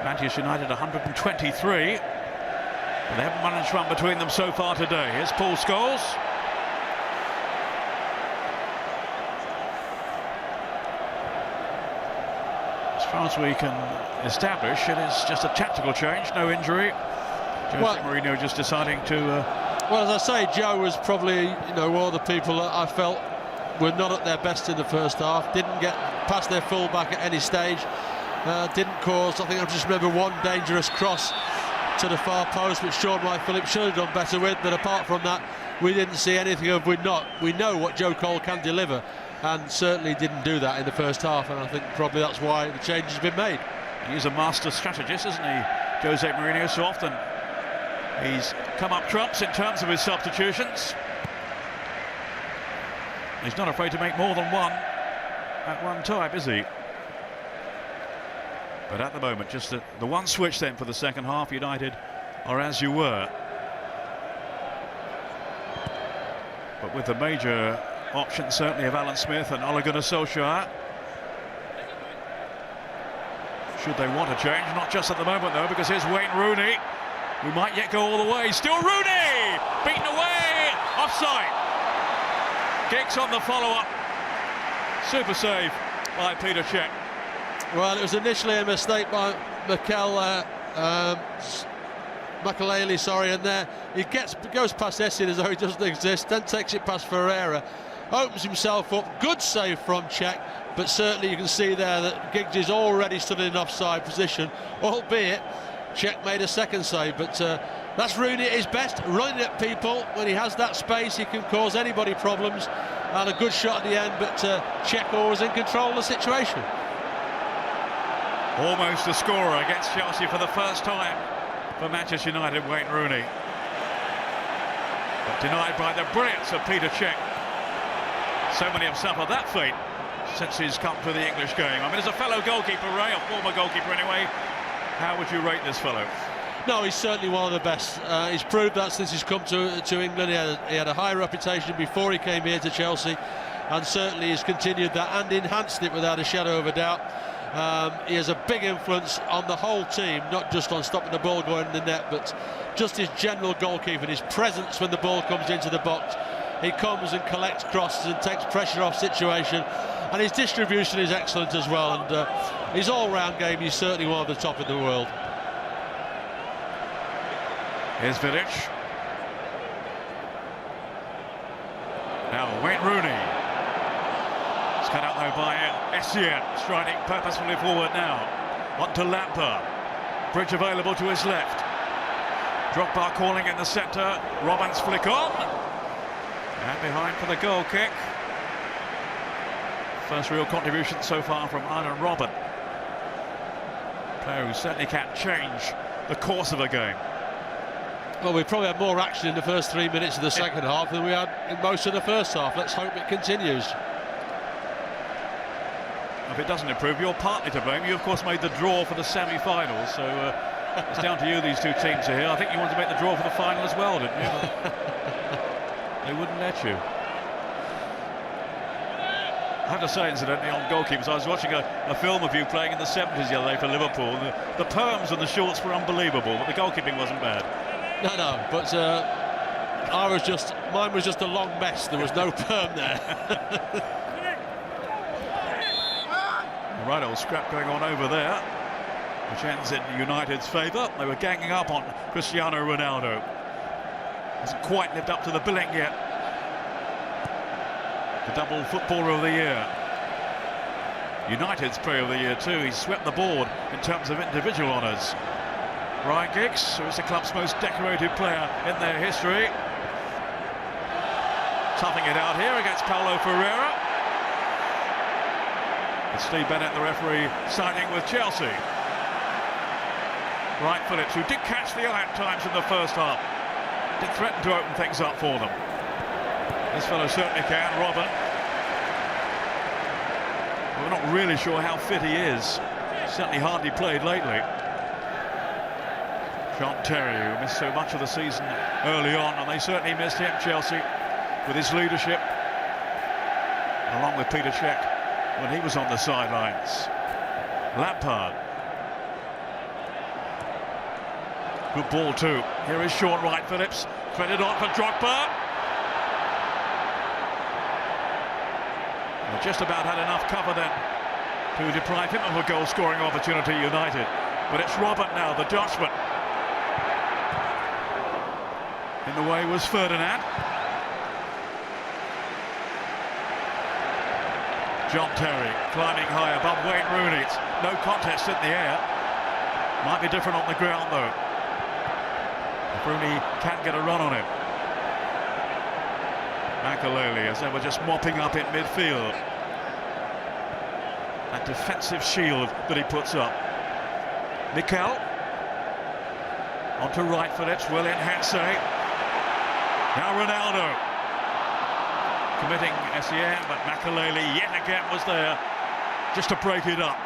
Manchester United 123, but they haven't managed one between them so far today. Here's Paul Scholes. As far as we can establish, it is just a tactical change, no injury. Jose Mourinho just deciding to... Well, as I say, Joe was probably, you know, one of the people that I felt were not at their best in the first half. Didn't get past their full-back at any stage. Didn't cause, I think I just remember one dangerous cross to the far post, which Shaun Wright Phillips should have done better with. But apart from that, we didn't see anything of we know what Joe Cole can deliver, and certainly didn't do that in the first half. And I think probably that's why the change has been made. He's a master strategist, isn't he, Jose Mourinho? So often he's come up trumps in terms of his substitutions. He's not afraid to make more than one at one time, is he? But at the moment, just the one switch then for the second half. United are as you were. But with the major options certainly of Alan Smith and Ole Gunnar Solskjaer. Should they want a change? Not just at the moment though, because here's Wayne Rooney, who might yet go all the way. Still Rooney! Beaten away! Offside! Giggs on the follow-up. Super save by Peter Cech. Well, it was initially a mistake by Makelele, sorry, and there he goes past Essien as though he doesn't exist, then takes it past Ferreira, opens himself up. Good save from Cech, but certainly you can see there that Giggs is already stood in an offside position, albeit Cech made a second save. But that's Rooney at his best, running at people. When he has that space, he can cause anybody problems, and a good shot at the end, but Cech always in control of the situation. Almost a scorer against Chelsea for the first time for Manchester United, Wayne Rooney. But denied by the brilliance of Peter Cech. So many have suffered that fate since he's come to the English game. I mean, as a fellow goalkeeper, Ray, a former goalkeeper anyway, how would you rate this fellow? No, he's certainly one of the best. He's proved that since he's come to England. He had a high reputation before he came here to Chelsea, and certainly he's continued that and enhanced it without a shadow of a doubt. He has a big influence on the whole team, not just on stopping the ball going in the net, but just his general goalkeeping, his presence when the ball comes into the box. he comes and collects crosses and takes pressure off situation, and his distribution is excellent as well, and his all-round game, he's certainly one of the top in the world. Here's Vidic. Now Wayne Rooney. It's cut out though by Essien, striding purposefully forward now. On to Lampard. Bridge available to his left. Drogba calling in the centre. Robben's flick on. And behind for the goal kick. First real contribution so far from Arjen Robben. Player who certainly can't change the course of a game. Well, we probably had more action in the first 3 minutes of the second half than we had in most of the first half. Let's hope it continues. If it doesn't improve, you're partly to blame. You, of course, made the draw for the semi-finals, so it's down to you. These two teams are here. I think you wanted to make the draw for the final as well, didn't you? They wouldn't let you. I have to say, incidentally, on goalkeepers, I was watching a film of you playing in the 70s the other day for Liverpool. The perms and the shorts were unbelievable, but the goalkeeping wasn't bad. No, but mine was just a long mess. There was no perm there. Right old scrap going on over there, which ends in United's favour. They were ganging up on Cristiano Ronaldo. Hasn't quite lived up to the billing yet. The double footballer of the year. United's player of the year too. He's swept the board in terms of individual honours. Ryan Giggs, who is the club's most decorated player in their history. Toughing it out here against Paulo Ferreira. It's Steve Bennett, the referee, signing with Chelsea. Wright Phillips, who did catch the eye at times in the first half, did threaten to open things up for them. This fellow certainly can. Robben. We're not really sure how fit he is. Certainly hardly played lately. John Terry, who missed so much of the season early on, and they certainly missed him, Chelsea, with his leadership, along with Peter Cech when he was on the sidelines. Lampard. Good ball too. Here is Sean Wright Phillips, threaded on for Drogba. They just about had enough cover then to deprive him of a goal-scoring opportunity, United. But it's Robben now, the Dutchman. In the way was Ferdinand. John Terry climbing high above Wayne Rooney. It's no contest in the air. Might be different on the ground though. Rooney can get a run on him. Makelele, as they were just mopping up in midfield. That defensive shield that he puts up. Mikel. On to Wright Phillips, Willian Hensey. Now Ronaldo. Committing Essien, but Makelele yet again was there just to break it up.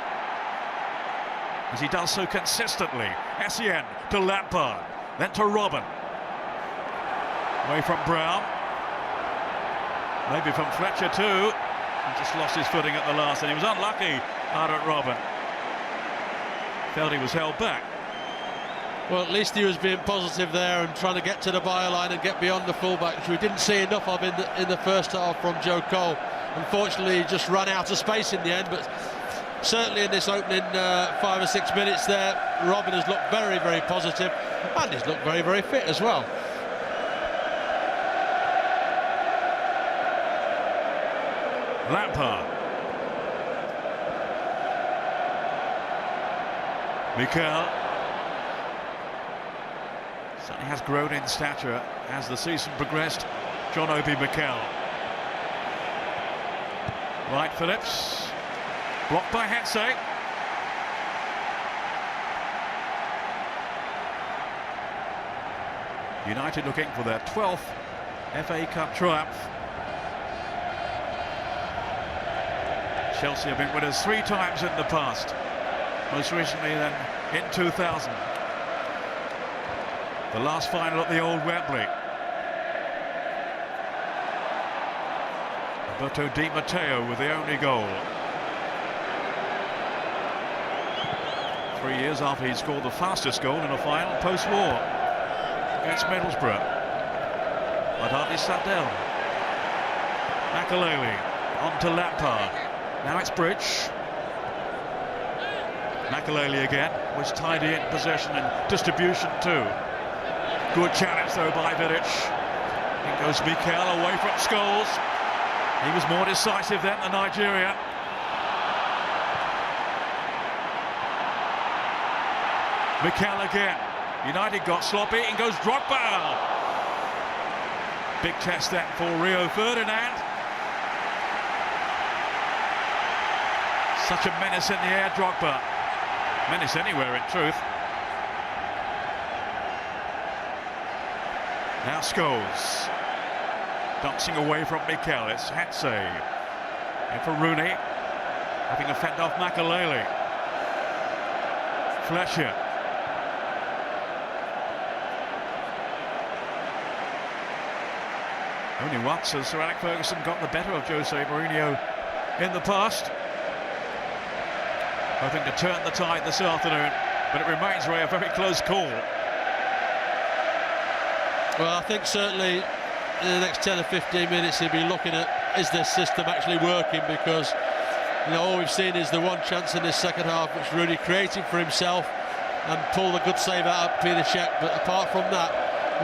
As he does so consistently. Essien to Lampard, then to Robben. Away from Brown. Maybe from Fletcher too. He just lost his footing at the last, and he was unlucky, Arjen Robben. Felt he was held back. Well, at least he was being positive there and trying to get to the byline and get beyond the fullback, which we didn't see enough of in the first half from Joe Cole. Unfortunately, he just ran out of space in the end, but certainly in this opening 5 or 6 minutes there, Robben has looked very, very positive, and he's looked very, very fit as well. Lampard. Mikel. Certainly has grown in stature as the season progressed. John Obi Mikel. Wright Phillips. Blocked by Hensey. United looking for their 12th FA Cup triumph. Chelsea have been winners 3 times in the past. Most recently then in 2000. The last final at the old Wembley. Roberto Di Matteo with the only goal. 3 years after he scored the fastest goal in a final post-war against Middlesbrough. But hardly sat down. Makelele on to Lampard. Now it's Bridge. Makelele again was tidy in possession and distribution too. Good challenge though by Vidic. In goes Mikel away from Scholes. He was more decisive than the Nigerian. Mikel again. United got sloppy. In goes Drogba. Big test then for Rio Ferdinand. Such a menace in the air, Drogba. Menace anywhere, in truth. Now Scholes. Dancing away from Mikel. It's Hatsay. In for Rooney. Having a fend off Makelele. Fletcher. Only once has Sir Alex Ferguson got the better of Jose Mourinho in the past. Hoping to turn the tide this afternoon, but it remains, Ray, a very close call. Well, I think certainly in the next 10 or 15 minutes he'll be looking at, is this system actually working? Because, you know, all we've seen is the one chance in this second half which Rooney created for himself and pulled a good save out of Peter Cech. But apart from that,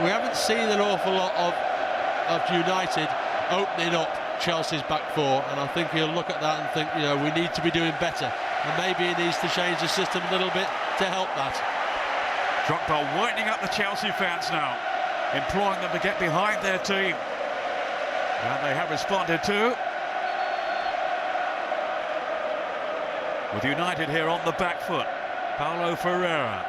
we haven't seen an awful lot of United opening up Chelsea's back four, and I think he'll look at that and think, you know, we need to be doing better, and maybe he needs to change the system a little bit to help that. Drogba winding up the Chelsea fans now, imploring them to get behind their team, and they have responded too. With United here on the back foot, Paulo Ferreira,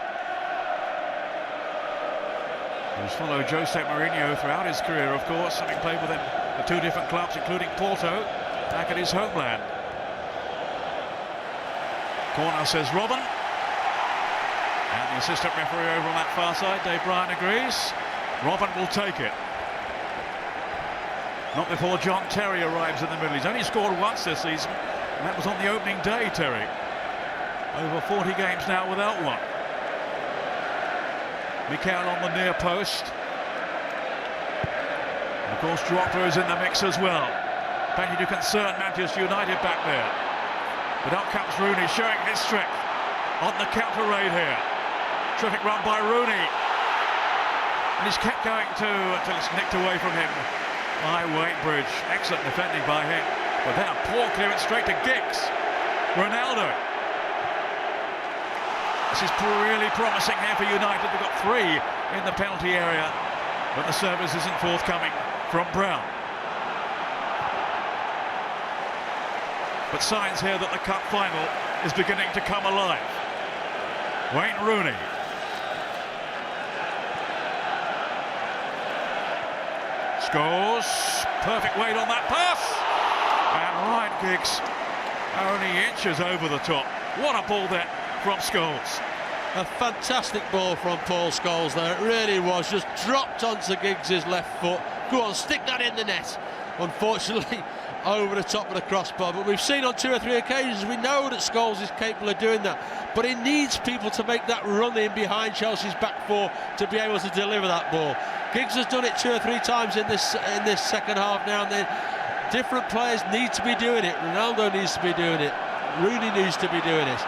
who's followed Jose Mourinho throughout his career, of course, having played with him at two different clubs, including Porto, back at his homeland. Corner, says Robin. And the assistant referee over on that far side, Dave Bryan, agrees. Robin will take it. Not before John Terry arrives in the middle. He's only scored once this season, and that was on the opening day, Terry. Over 40 games now without one. Mikel on the near post. And of course, Drogba is in the mix as well. Plenty to concern Manchester United back there. But up comes Rooney, showing his strength on the counter raid here. Terrific run by Rooney. And he's kept going too until it's nicked away from him by Wayne Bridge. Excellent defending by him. But then a poor clearance straight to Giggs. Ronaldo. This is really promising here for United. They've got 3 in the penalty area, but the service isn't forthcoming from Brown. But signs here that the cup final is beginning to come alive. Wayne Rooney. Scores. Perfect weight on that pass. And Ryan Giggs only inches over the top. What a ball there from Scholes. A fantastic ball from Paul Scholes there. It really was. Just dropped onto Giggs' left foot. Go on, stick that in the net. Unfortunately, over the top of the crossbar. But we've seen on 2 or 3 occasions, we know that Scholes is capable of doing that. But he needs people to make that run in behind Chelsea's back four to be able to deliver that ball. Giggs has done it 2 or 3 times in this second half now and then. Different players need to be doing it. Ronaldo needs to be doing it. Rooney needs to be doing it.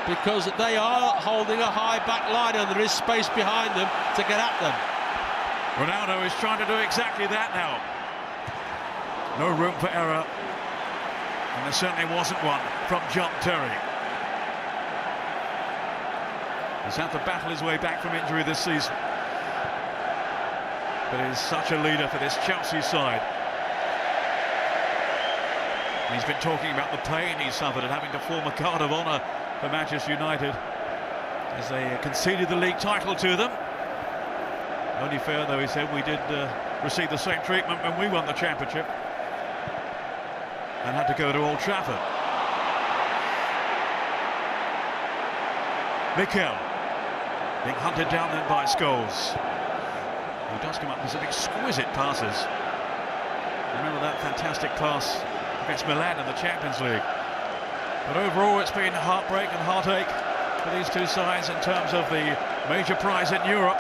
Because they are holding a high back line and there is space behind them to get at them. Ronaldo is trying to do exactly that now. No room for error. And there certainly wasn't one from John Terry. He's had to battle his way back from injury this season. But he's such a leader for this Chelsea side. He's been talking about the pain he suffered at having to form a card of honour for Manchester United as they conceded the league title to them. Only fair, though, he said, we did receive the same treatment when we won the championship and had to go to Old Trafford. Mikel being hunted down then by Scholes, who does come up with some exquisite passes. Remember that fantastic pass against Milan in the Champions League. But overall, it's been heartbreak and heartache for these two sides in terms of the major prize in Europe.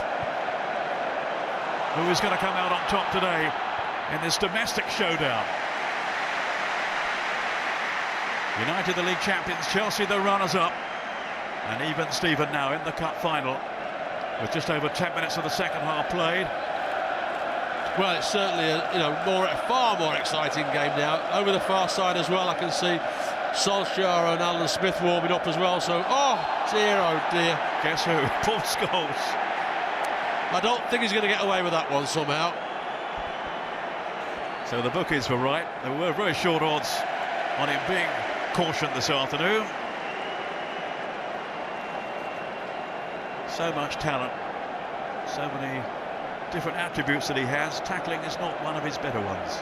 Who is going to come out on top today in this domestic showdown? United the league champions, Chelsea the runners-up, and even Steven now in the cup final with just over 10 minutes of the second half played. Well, it's certainly a far more exciting game now. Over the far side as well, I can see Solskjaer and Alan Smith warming up as well. So, oh dear. Guess who? Paul Scholes. I don't think he's going to get away with that one somehow. So the bookies were right. There were very short odds on him being cautioned this afternoon. So much talent, so many different attributes that he has. Tackling is not one of his better ones.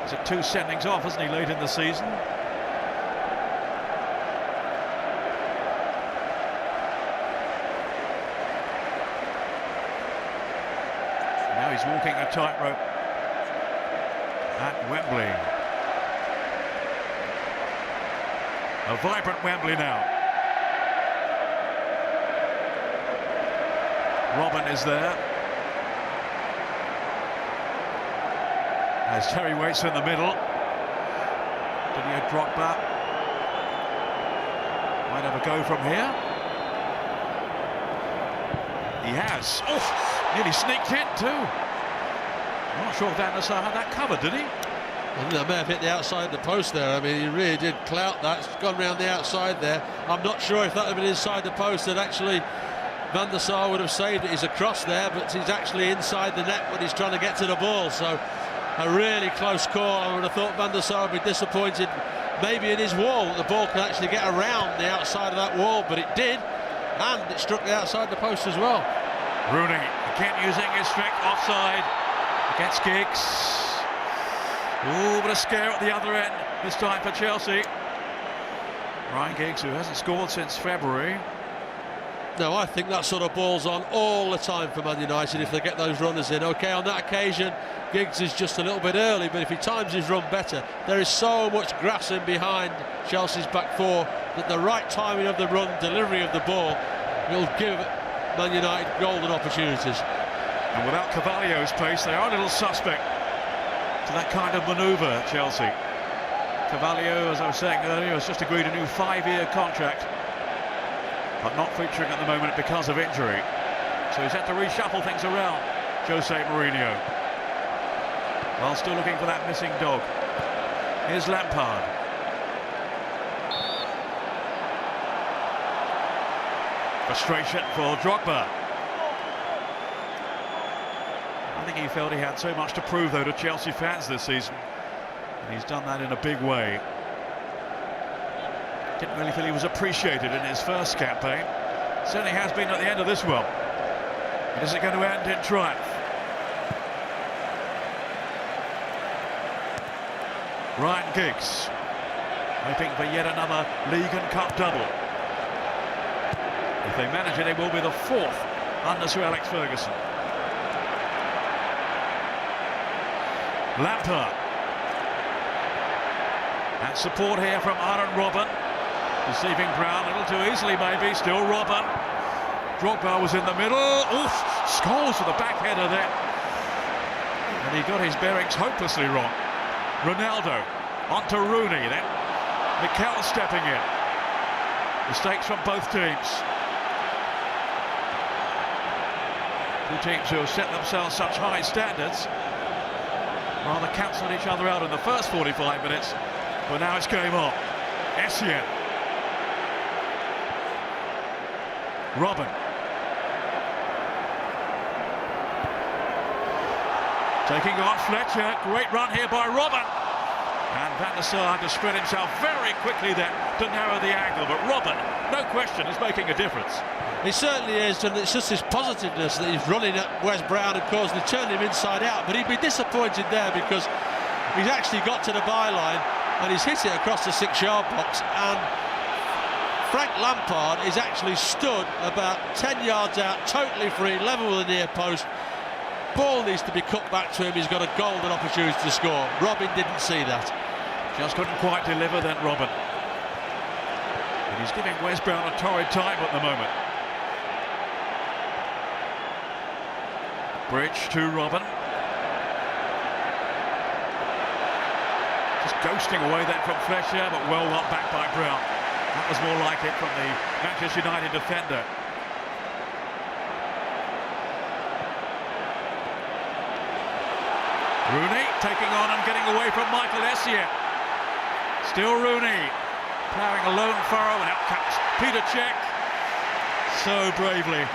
He's had 2 sendings off, hasn't he, late in the season? Now he's walking a tightrope at Wembley. A vibrant Wembley now. Robben is there. As Terry waits in the middle. Didier Drogba might have a go from here. He has. Oh, nearly sneaked in too. I'm not sure if Van der Sar had that covered, did he? I think that may have hit the outside of the post there. I mean, he really did clout that. It's gone round the outside there. I'm not sure if that had been inside the post that actually Van der Sar would have saved it. He's across there, but he's actually inside the net when he's trying to get to the ball. So a really close call. I would have thought Van der Sar would be disappointed maybe in his wall that the ball can actually get around the outside of that wall, but it did, and it struck the outside the post as well. Rooney again using his strength offside against Giggs. Oh, but a scare at the other end this time for Chelsea. Ryan Giggs, who hasn't scored since February. No, I think that sort of ball's on all the time for Man United if they get those runners in. OK, on that occasion, Giggs is just a little bit early, but if he times his run better, there is so much grass in behind Chelsea's back four that the right timing of the run, delivery of the ball, will give Man United golden opportunities. And without Carvalho's pace, they are a little suspect to that kind of manoeuvre, Chelsea. Carvalho, as I was saying earlier, has just agreed a new 5-year contract, but not featuring at the moment because of injury. So he's had to reshuffle things around, Jose Mourinho, while still looking for that missing dog. Here's Lampard. Frustration for Drogba. I think he felt he had so much to prove, though, to Chelsea fans this season, and he's done that in a big way. Didn't really feel he was appreciated in his first campaign. Certainly has been at the end of this one. But is it going to end in triumph? Ryan Giggs, hoping for yet another league and cup double. If they manage it, it will be the 4th under Sir Alex Ferguson. Lampard. And support here from Arjen Robben. Deceiving Brown a little too easily, maybe. Still Robben. Drogba was in the middle. Oof! Scholes with the back header there. And he got his bearings hopelessly wrong. Ronaldo onto Rooney then. Mikel stepping in. Mistakes from both teams. Two teams who have set themselves such high standards rather cancelled each other out in the first 45 minutes, but now it's game on. Essien. Robben. Taking on Fletcher. Great run here by Robben. And Van der Sar had to spread himself very quickly there to narrow the angle, but Robben, no question, is making a difference. He certainly is, and it's just his positiveness that he's running at Wes Brown and causing to turn him inside out. But he'd be disappointed there because he's actually got to the byline and he's hit it across the 6-yard box. And Frank Lampard is actually stood about 10 yards out, totally free, level with the near post. Ball needs to be cut back to him. He's got a golden opportunity to score. Robben didn't see that. Just couldn't quite deliver then, Robben. And he's giving Wes Brown a torrid time at the moment. Bridge to Robben. To Just ghosting away then from Fletcher, but well got back by Brown. That was more like it from the Manchester United defender. Rooney taking on and getting away from Michael Essien. Still Rooney ploughing a lone furrow, and out comes Peter Cech so bravely.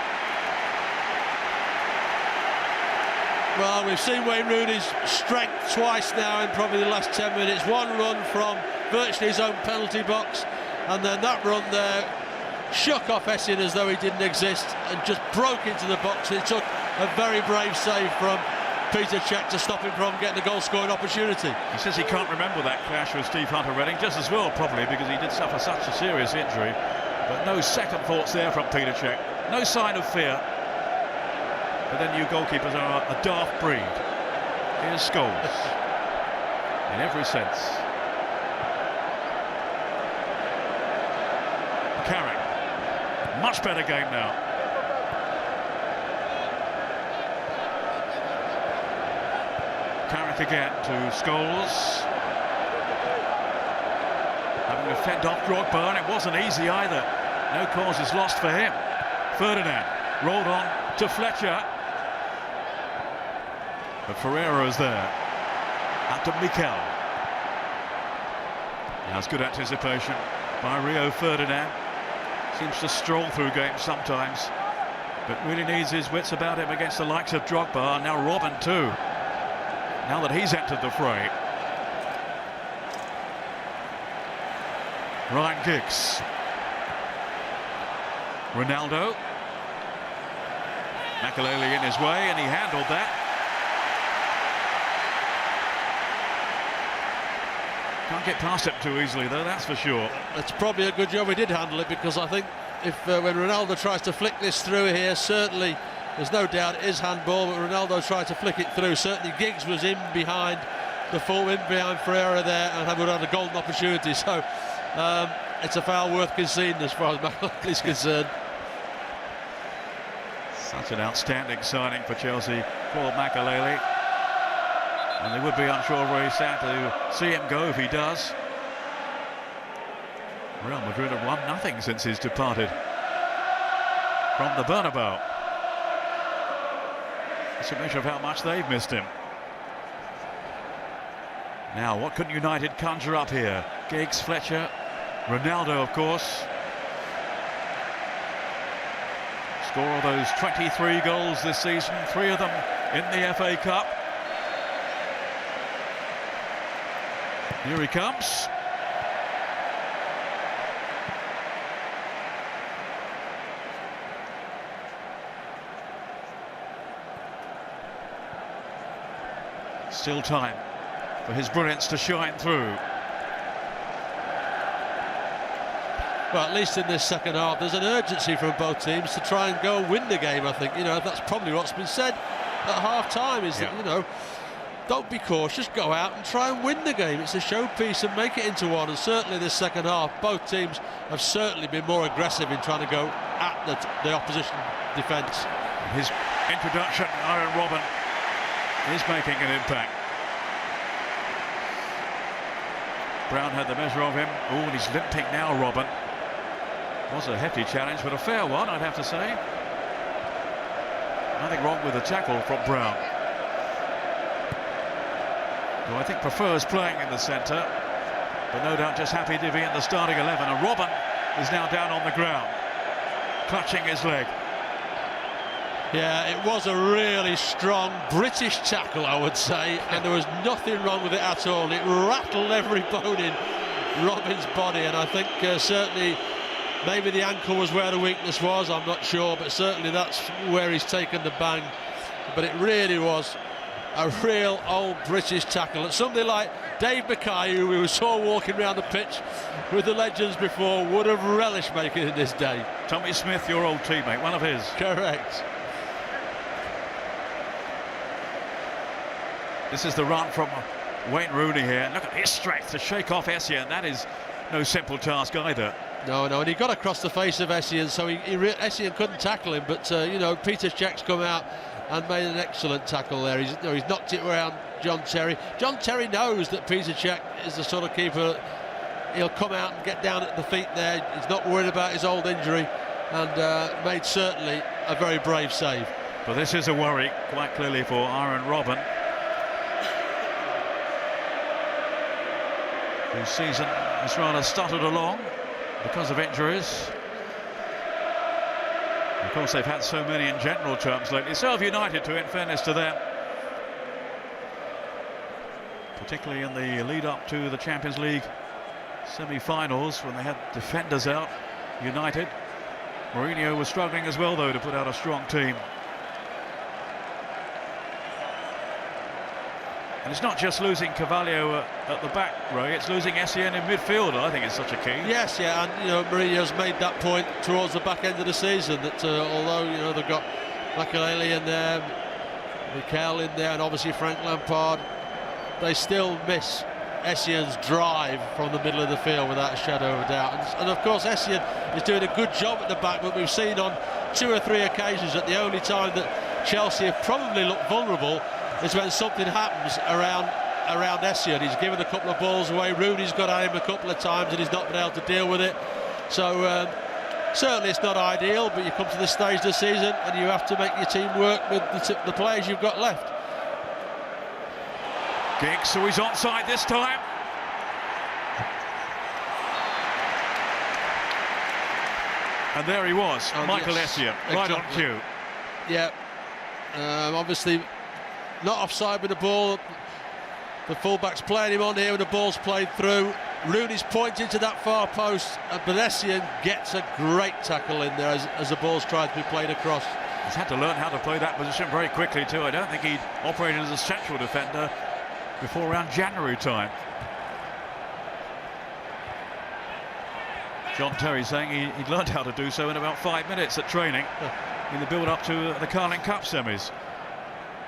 Well, we've seen Wayne Rooney's strength twice now in probably the last 10 minutes. One run from virtually his own penalty box, and then that run there shook off Essien as though he didn't exist and just broke into the box. It took a very brave save from Peter Cech to stop him from getting a goal-scoring opportunity. He says he can't remember that clash with Steve Hunter-Redding, just as well probably because he did suffer such a serious injury. But no second thoughts there from Peter Cech. No sign of fear. But then you goalkeepers are a daft breed. Here's Scholes. In every sense. Carrick. Much better game now. Carrick again to Scholes. Having to fend off Drogba, and it wasn't easy either. No causes lost for him. Ferdinand rolled on to Fletcher. But Ferreira's there. Out to Mikel. That's good anticipation by Rio Ferdinand. Seems to stroll through games sometimes, but really needs his wits about him against the likes of Drogba, and now Robben too, now that he's entered the fray. Ryan Giggs. Ronaldo. Makelele in his way, and he handled that. Can't get past it too easily though, that's for sure. It's probably a good job he did handle it, because I think if when Ronaldo tries to flick this through here, certainly there's no doubt it is handball, but Ronaldo tried to flick it through. Certainly Giggs was in behind the full, in behind Ferreira there, and would have had a golden opportunity. So it's a foul worth conceding as far as Makelele is concerned. Such an outstanding signing for Chelsea, Paul Makelele. And they would be, I'm sure, very sad to see him go if he does. Real Madrid have won nothing since he's departed from the Bernabeu. It's a measure of how much they've missed him. Now, what can United conjure up here? Giggs, Fletcher, Ronaldo, of course. Score of those 23 goals this season, 3 of them in the FA Cup. Here he comes. Still time for his brilliance to shine through. Well, at least in this second half, there's an urgency from both teams to try and go and win the game. I think, you know, that's probably what's been said at half-time, is that, you know, don't be cautious, go out and try and win the game. It's a showpiece and make it into one. And certainly this second half, both teams have certainly been more aggressive in trying to go at the opposition defence. His introduction, Arjen Robben, is making an impact. Brown had the measure of him. Oh, and he's limping now, Robben. Was a hefty challenge, but a fair one, I'd have to say. Nothing wrong with the tackle from Brown, who I think prefers playing in the centre, but no doubt just happy to be in the starting 11. And Robben is now down on the ground, clutching his leg. Yeah, it was a really strong British tackle, I would say, and there was nothing wrong with it at all. It rattled every bone in Robben's body, and I think certainly maybe the ankle was where the weakness was, I'm not sure, but certainly that's where he's taken the bang. But it really was a real old British tackle. And somebody like Dave Mackay, who we saw walking around the pitch with the legends before, would have relished making it this day. Tommy Smith, your old teammate, one of his. Correct. This is the run from Wayne Rooney here. Look at his strength to shake off Essien. That is no simple task either. No, and he got across the face of Essien, so Essien couldn't tackle him, but you know, Peter Cech's come out and made an excellent tackle there. He's knocked it around John Terry. John Terry knows that Petr Cech is the sort of keeper. He'll come out and get down at the feet there. He's not worried about his old injury, and made certainly a very brave save. But this is a worry, quite clearly, for Arjen Robben, whose season has rather stuttered along because of injuries. Of course, they've had so many in general terms lately. So have United, too, in fairness to them. Particularly in the lead-up to the Champions League semi-finals, when they had defenders out, United. Mourinho was struggling as well, though, to put out a strong team. And it's not just losing Carvalho at the back, Ray, it's losing Essien in midfield, I think, is such a key. Yes, yeah, and you know, Mourinho's made that point towards the back end of the season, that although, you know, they've got Makelele in there, Mikel in there, and obviously Frank Lampard, they still miss Essien's drive from the middle of the field without a shadow of a doubt. And of course, Essien is doing a good job at the back, but we've seen on 2 or 3 occasions that the only time that Chelsea have probably looked vulnerable is when something happens around Essien. He's given a couple of balls away. Rooney's got at him a couple of times and he's not been able to deal with it. So certainly it's not ideal, but you come to this stage of the season and you have to make your team work with the players you've got left. Giggs, so he's onside this time. And there he was, Michael Essien, right on cue. Yeah, obviously not offside with the ball. The fullback's playing him on here when the ball's played through. Rooney's pointing to that far post, but Essien gets a great tackle in there as the ball's tried to be played across. He's had to learn how to play that position very quickly too. I don't think he'd operated as a central defender before around January time. John Terry saying he'd learned how to do so in about 5 minutes at training in the build-up to the Carling Cup semis.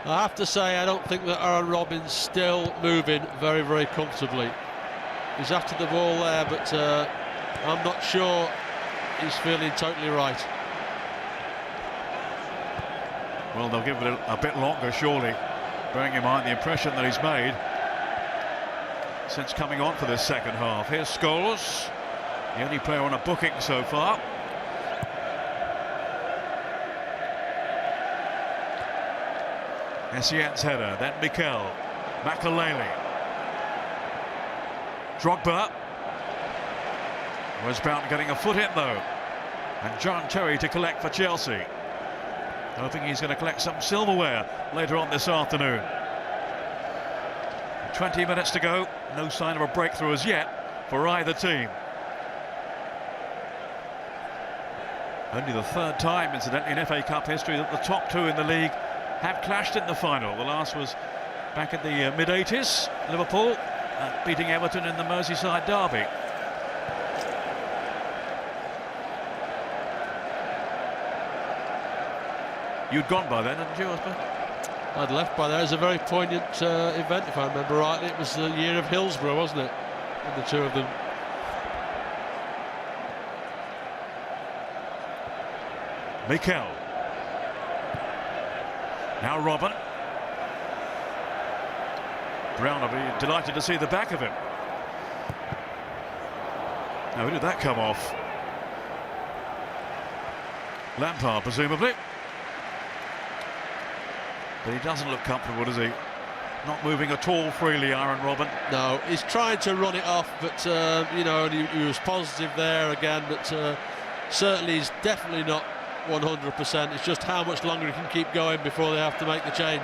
I have to say, I don't think that Arjen Robben's still moving very, very comfortably. He's after the ball there, but I'm not sure he's feeling totally right. Well, they'll give it a bit longer, surely, bearing in mind the impression that he's made since coming on for this second half. Here's Scholes, the only player on a booking so far. Essien's header, then Mikel, Makelele, Drogba, Westbound getting a foot in though, and John Terry to collect for Chelsea. Hoping he's going to collect some silverware later on this afternoon. 20 minutes to go, no sign of a breakthrough as yet for either team. Only the 3rd time, incidentally, in FA Cup history that the top 2 in the league have clashed in the final. The last was back in the mid-80s, Liverpool beating Everton in the Merseyside derby. You'd gone by then, hadn't you, Osborne? I'd left by there. It was a very poignant event, if I remember rightly. It was the year of Hillsborough, wasn't it? And the 2 of them. Mikel. Now Robben. Brown will be delighted to see the back of him. Now, who did that come off? Lampard, presumably. But he doesn't look comfortable, does he? Not moving at all freely, Arjen Robben. No, he's trying to run it off, but, you know, he was positive there again, but certainly he's definitely not 100%. It's just how much longer he can keep going before they have to make the change.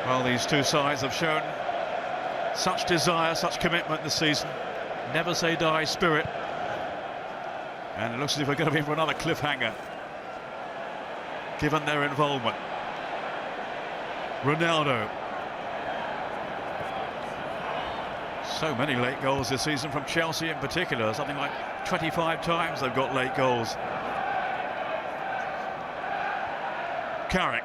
Well, these two sides have shown such desire, such commitment this season. Never say die spirit. And it looks as if we're going to be in for another cliffhanger, given their involvement. Ronaldo. So many late goals this season from Chelsea in particular. Something like 25 times they've got late goals. Carrick.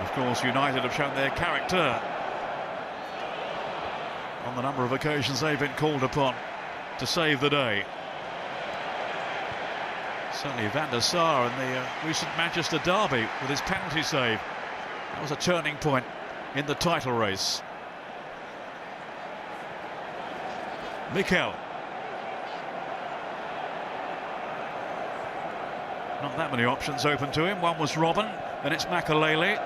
Of course, United have shown their character on the number of occasions they've been called upon to save the day. Certainly Van der Sar in the recent Manchester derby with his penalty save. That was a turning point in the title race. Mikel. Not that many options open to him. One was Robben, then it's Makelele.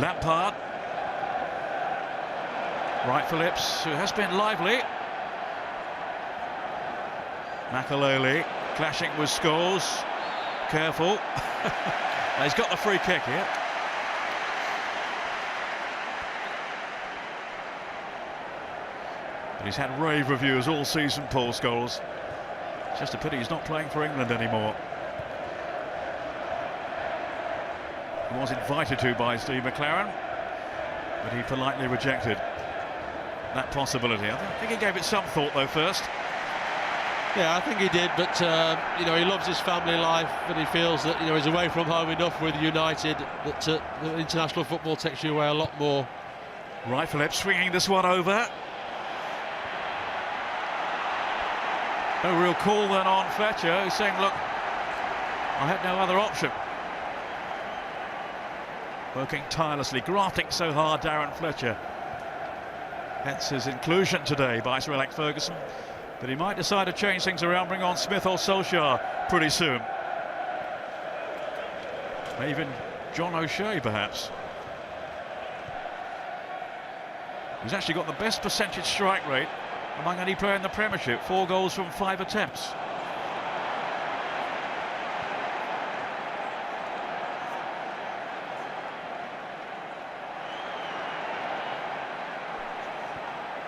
Lampard. Wright Phillips, who has been lively. Makelele clashing with Scholes. Careful. He's got the free kick here. But he's had rave reviews all season, Paul Scholes. It's just a pity he's not playing for England anymore. He was invited to by Steve McLaren, but he politely rejected that possibility. I think he gave it some thought though first. Yeah, I think he did, but you know, he loves his family life, and he feels that, you know, he's away from home enough with United that international football takes you away a lot more. Wright Phillips swinging this one over. No real call then on Fletcher, who's saying, look, I had no other option. Working tirelessly, grafting so hard, Darren Fletcher. Hence his inclusion today by Sir Alex Ferguson. But he might decide to change things around, bring on Smith or Solskjaer pretty soon. Even John O'Shea, perhaps. He's actually got the best percentage strike rate among any player in the Premiership. 4 goals from 5 attempts.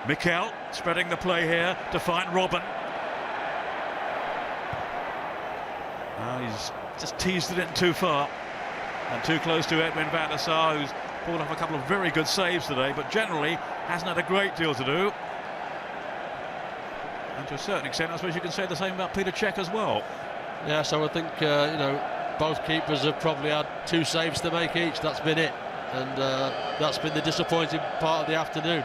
Mikel spreading the play here to find Robben. He's just teased it in too far and too close to Edwin van der Sar, who's pulled off a couple of very good saves today, but generally hasn't had a great deal to do. And to a certain extent, I suppose you can say the same about Peter Cech as well. Yeah, so I think you know, both keepers have probably had 2 saves to make each. That's been it, and that's been the disappointing part of the afternoon.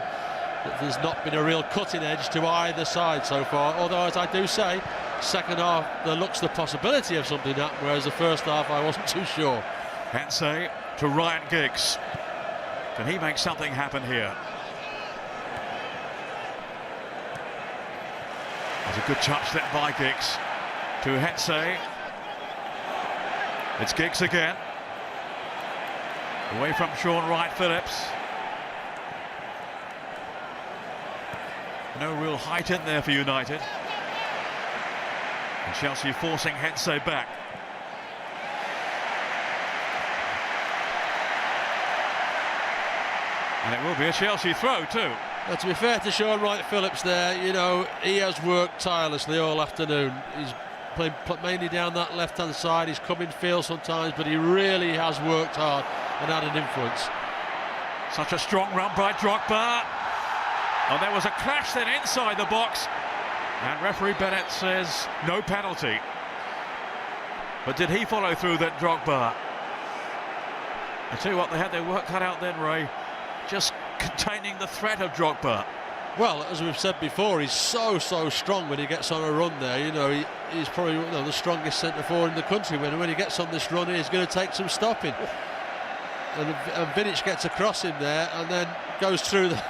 There's not been a real cutting edge to either side so far, although, as I do say, second half there looks the possibility of something happening, whereas the first half I wasn't too sure. Hensey to Ryan Giggs. Can he make something happen here? There's a good touch then by Giggs to Hensey. It's Giggs again. Away from Sean Wright Phillips. No real height in there for United. And Chelsea forcing Hensey back. And it will be a Chelsea throw too. Well, to be fair to Sean Wright Phillips there, you know, he has worked tirelessly all afternoon. He's playing mainly down that left-hand side. He's come in field sometimes, but he really has worked hard and had an influence. Such a strong run by Drogba. And there was a clash then inside the box, and referee Bennett says no penalty. But did he follow through then, Drogba? I tell you what, they had their work cut out then, Ray, just containing the threat of Drogba. Well, as we've said before, he's so strong when he gets on a run there. You know, he's probably, you know, the strongest centre forward in the country. When he gets on this run, he's going to take some stopping. And Vidic gets across him there and then goes through the...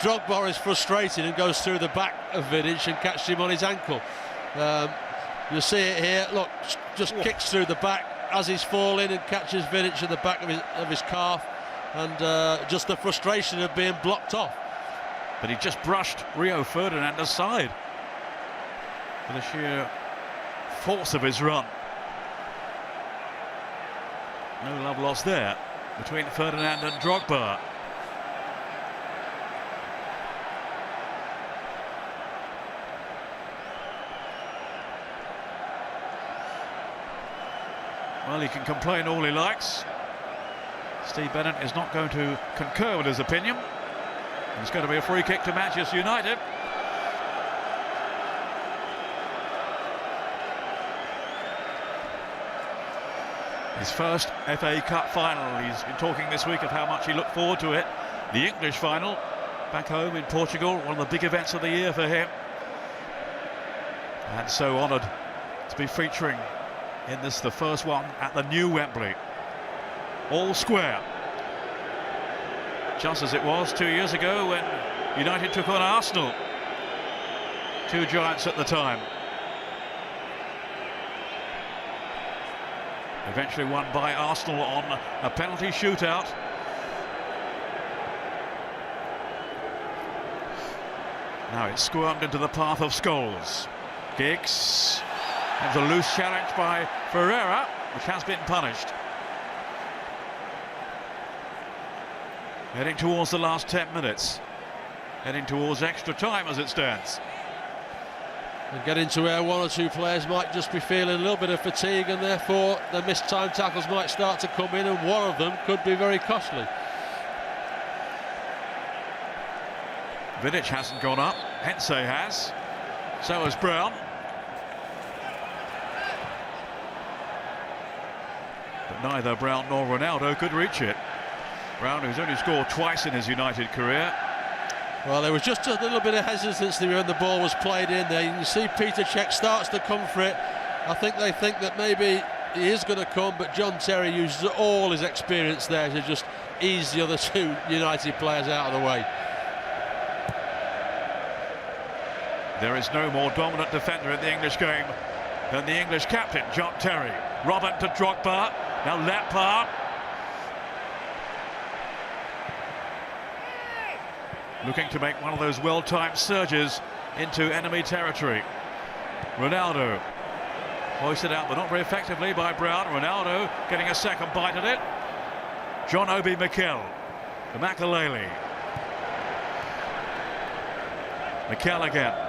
Drogba is frustrated and goes through the back of Vidic and catches him on his ankle. You'll see it here. Look, just kicks through the back as he's falling and catches Vidic at the back of his calf, and just the frustration of being blocked off. But he just brushed Rio Ferdinand aside for the sheer force of his run. No love lost there between Ferdinand and Drogba. Well, he can complain all he likes. Steve Bennett is not going to concur with his opinion. It's going to be a free kick to Manchester United. His first FA Cup final. He's been talking this week of how much he looked forward to it. The English final back home in Portugal, one of the big events of the year for him. And so honoured to be featuring in this, the first one at the new Wembley. All square. Just as it was 2 years ago when United took on Arsenal. Two giants at the time. Eventually won by Arsenal on a penalty shootout. Now it's squirmed into the path of Scholes. Giggs. And a loose challenge by Ferreira, which has been punished. Heading towards the last 10 minutes. Heading towards extra time as it stands. And getting to where one or two players might just be feeling a little bit of fatigue, and therefore the missed time tackles might start to come in, and one of them could be very costly. Vidic hasn't gone up. Hensey has. So has Brown. But neither Brown nor Ronaldo could reach it. Brown, who's only scored twice in his United career. Well, there was just a little bit of hesitancy when the ball was played in there. You can see Peter Cech starts to come for it. I think they think that maybe he is going to come, but John Terry uses all his experience there to just ease the other two United players out of the way. There is no more dominant defender in the English game than the English captain, John Terry. Robert to Drogba. Now Lampard. Looking to make one of those well-timed surges into enemy territory. Ronaldo hoisted out, but not very effectively by Brown. Ronaldo getting a second bite at it. John Obi Mikel to Makelele. Mikel again.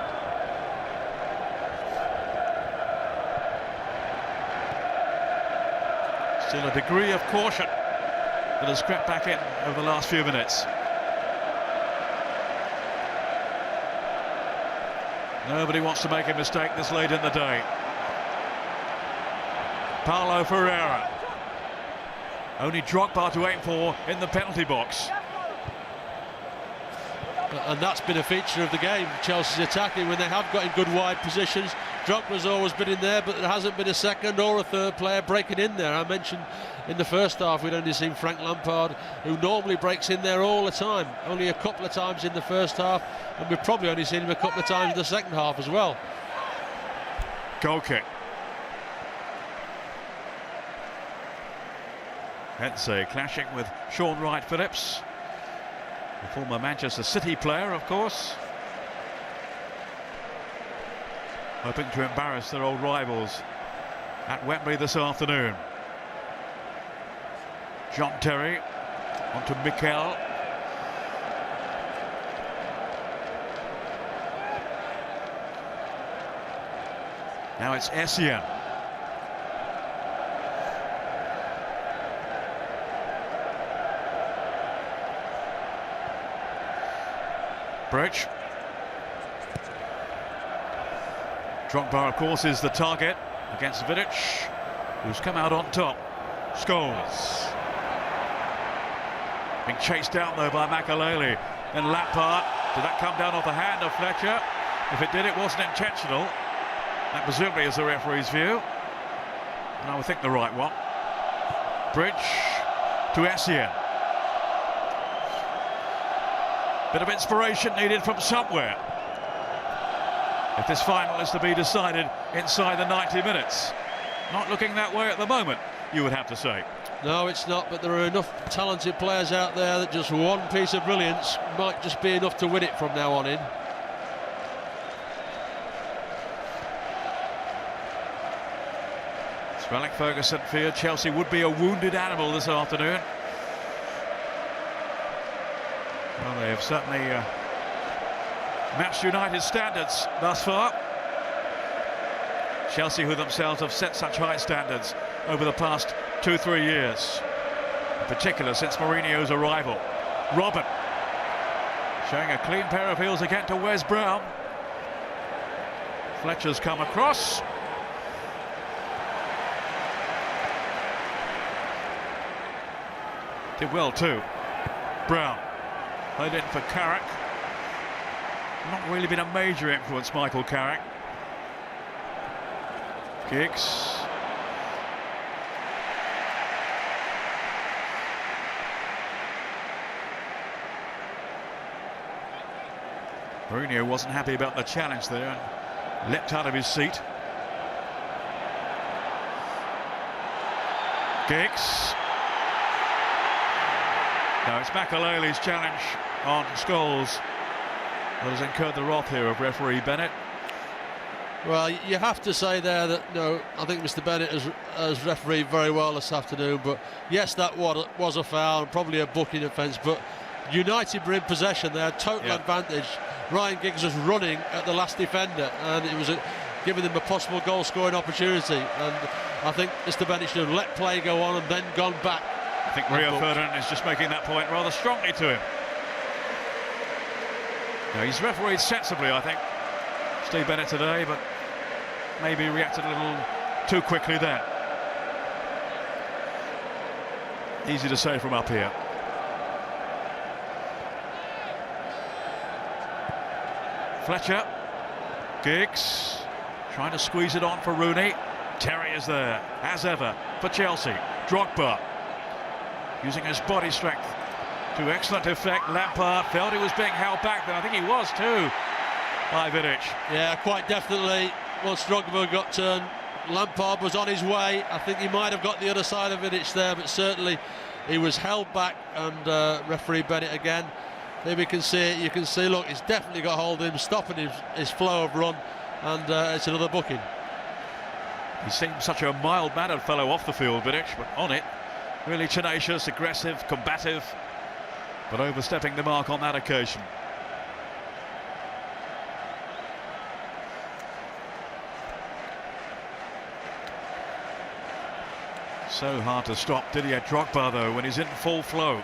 Still a degree of caution that has crept back in over the last few minutes. Nobody wants to make a mistake this late in the day. Paulo Ferreira. Only Drogba to aim for in the penalty box. And that's been a feature of the game, Chelsea's attacking, when they have got in good wide positions. Drogba's always been in there, but there hasn't been a second or a third player breaking in there. I mentioned in the first half we'd only seen Frank Lampard, who normally breaks in there all the time. Only a couple of times in the first half, and we've probably only seen him a couple of times in the second half as well. Goal kick. Hensey clashing with Sean Wright-Phillips, the former Manchester City player, of course. Hoping to embarrass their old rivals at Wembley this afternoon. John Terry onto Mikel. Now it's Essien. Bridge. Drogba, of course, is the target against Vidic, who's come out on top. Scholes. Being chased down, though, by Makelele. And Lampard. Did that come down off the hand of Fletcher? If it did, it wasn't intentional. That presumably is the referee's view. And I would think the right one. Bridge to Essien. Bit of inspiration needed from somewhere if this final is to be decided inside the 90 minutes. Not looking that way at the moment, you would have to say. No, it's not, but there are enough talented players out there that just one piece of brilliance might just be enough to win it from now on in. Sir Alex Ferguson feared Chelsea would be a wounded animal this afternoon. Well, they have certainly matched United's standards thus far. Chelsea, who themselves have set such high standards over the past 2-3 years, in particular since Mourinho's arrival. Robin showing a clean pair of heels again to Wes Brown. Fletcher's come across. Did well too. Brown played in for Carrick. not really been a major influence, Michael Carrick. Giggs. Mourinho wasn't happy about the challenge there and leapt out of his seat. Giggs. Now it's Makelele's challenge on Scholes that has incurred the wrath here of referee Bennett. Well, you have to say there that, no, I think Mr. Bennett has refereed very well this afternoon, but yes, that was a foul and probably a booking offence, but United were in possession, they had total advantage. Ryan Giggs was running at the last defender and it was giving them a possible goal scoring opportunity, and I think Mr. Bennett should have let play go on and then gone back. I think Rio Ferdinand is just making that point rather strongly to him. Now, he's refereed sensibly, I think, Steve Bennett today, but maybe reacted a little too quickly there. Easy to say from up here. Fletcher, Giggs, trying to squeeze it on for Rooney. Terry is there, as ever, for Chelsea. Drogba, using his body strength to excellent effect. Lampard felt he was being held back, but I think he was too, by Vidic. Yeah, quite definitely. Once Drogba got turned, Lampard was on his way. I think he might have got the other side of Vidic there, but certainly he was held back, and referee Bennett again. Maybe you can see it, you can see, look, he's definitely got hold of him, stopping his flow of run, and it's another booking. He seemed such a mild-mannered fellow off the field, Vidic, but on it, really tenacious, aggressive, combative, but overstepping the mark on that occasion. So hard to stop Didier Drogba, though, when he's in full flow.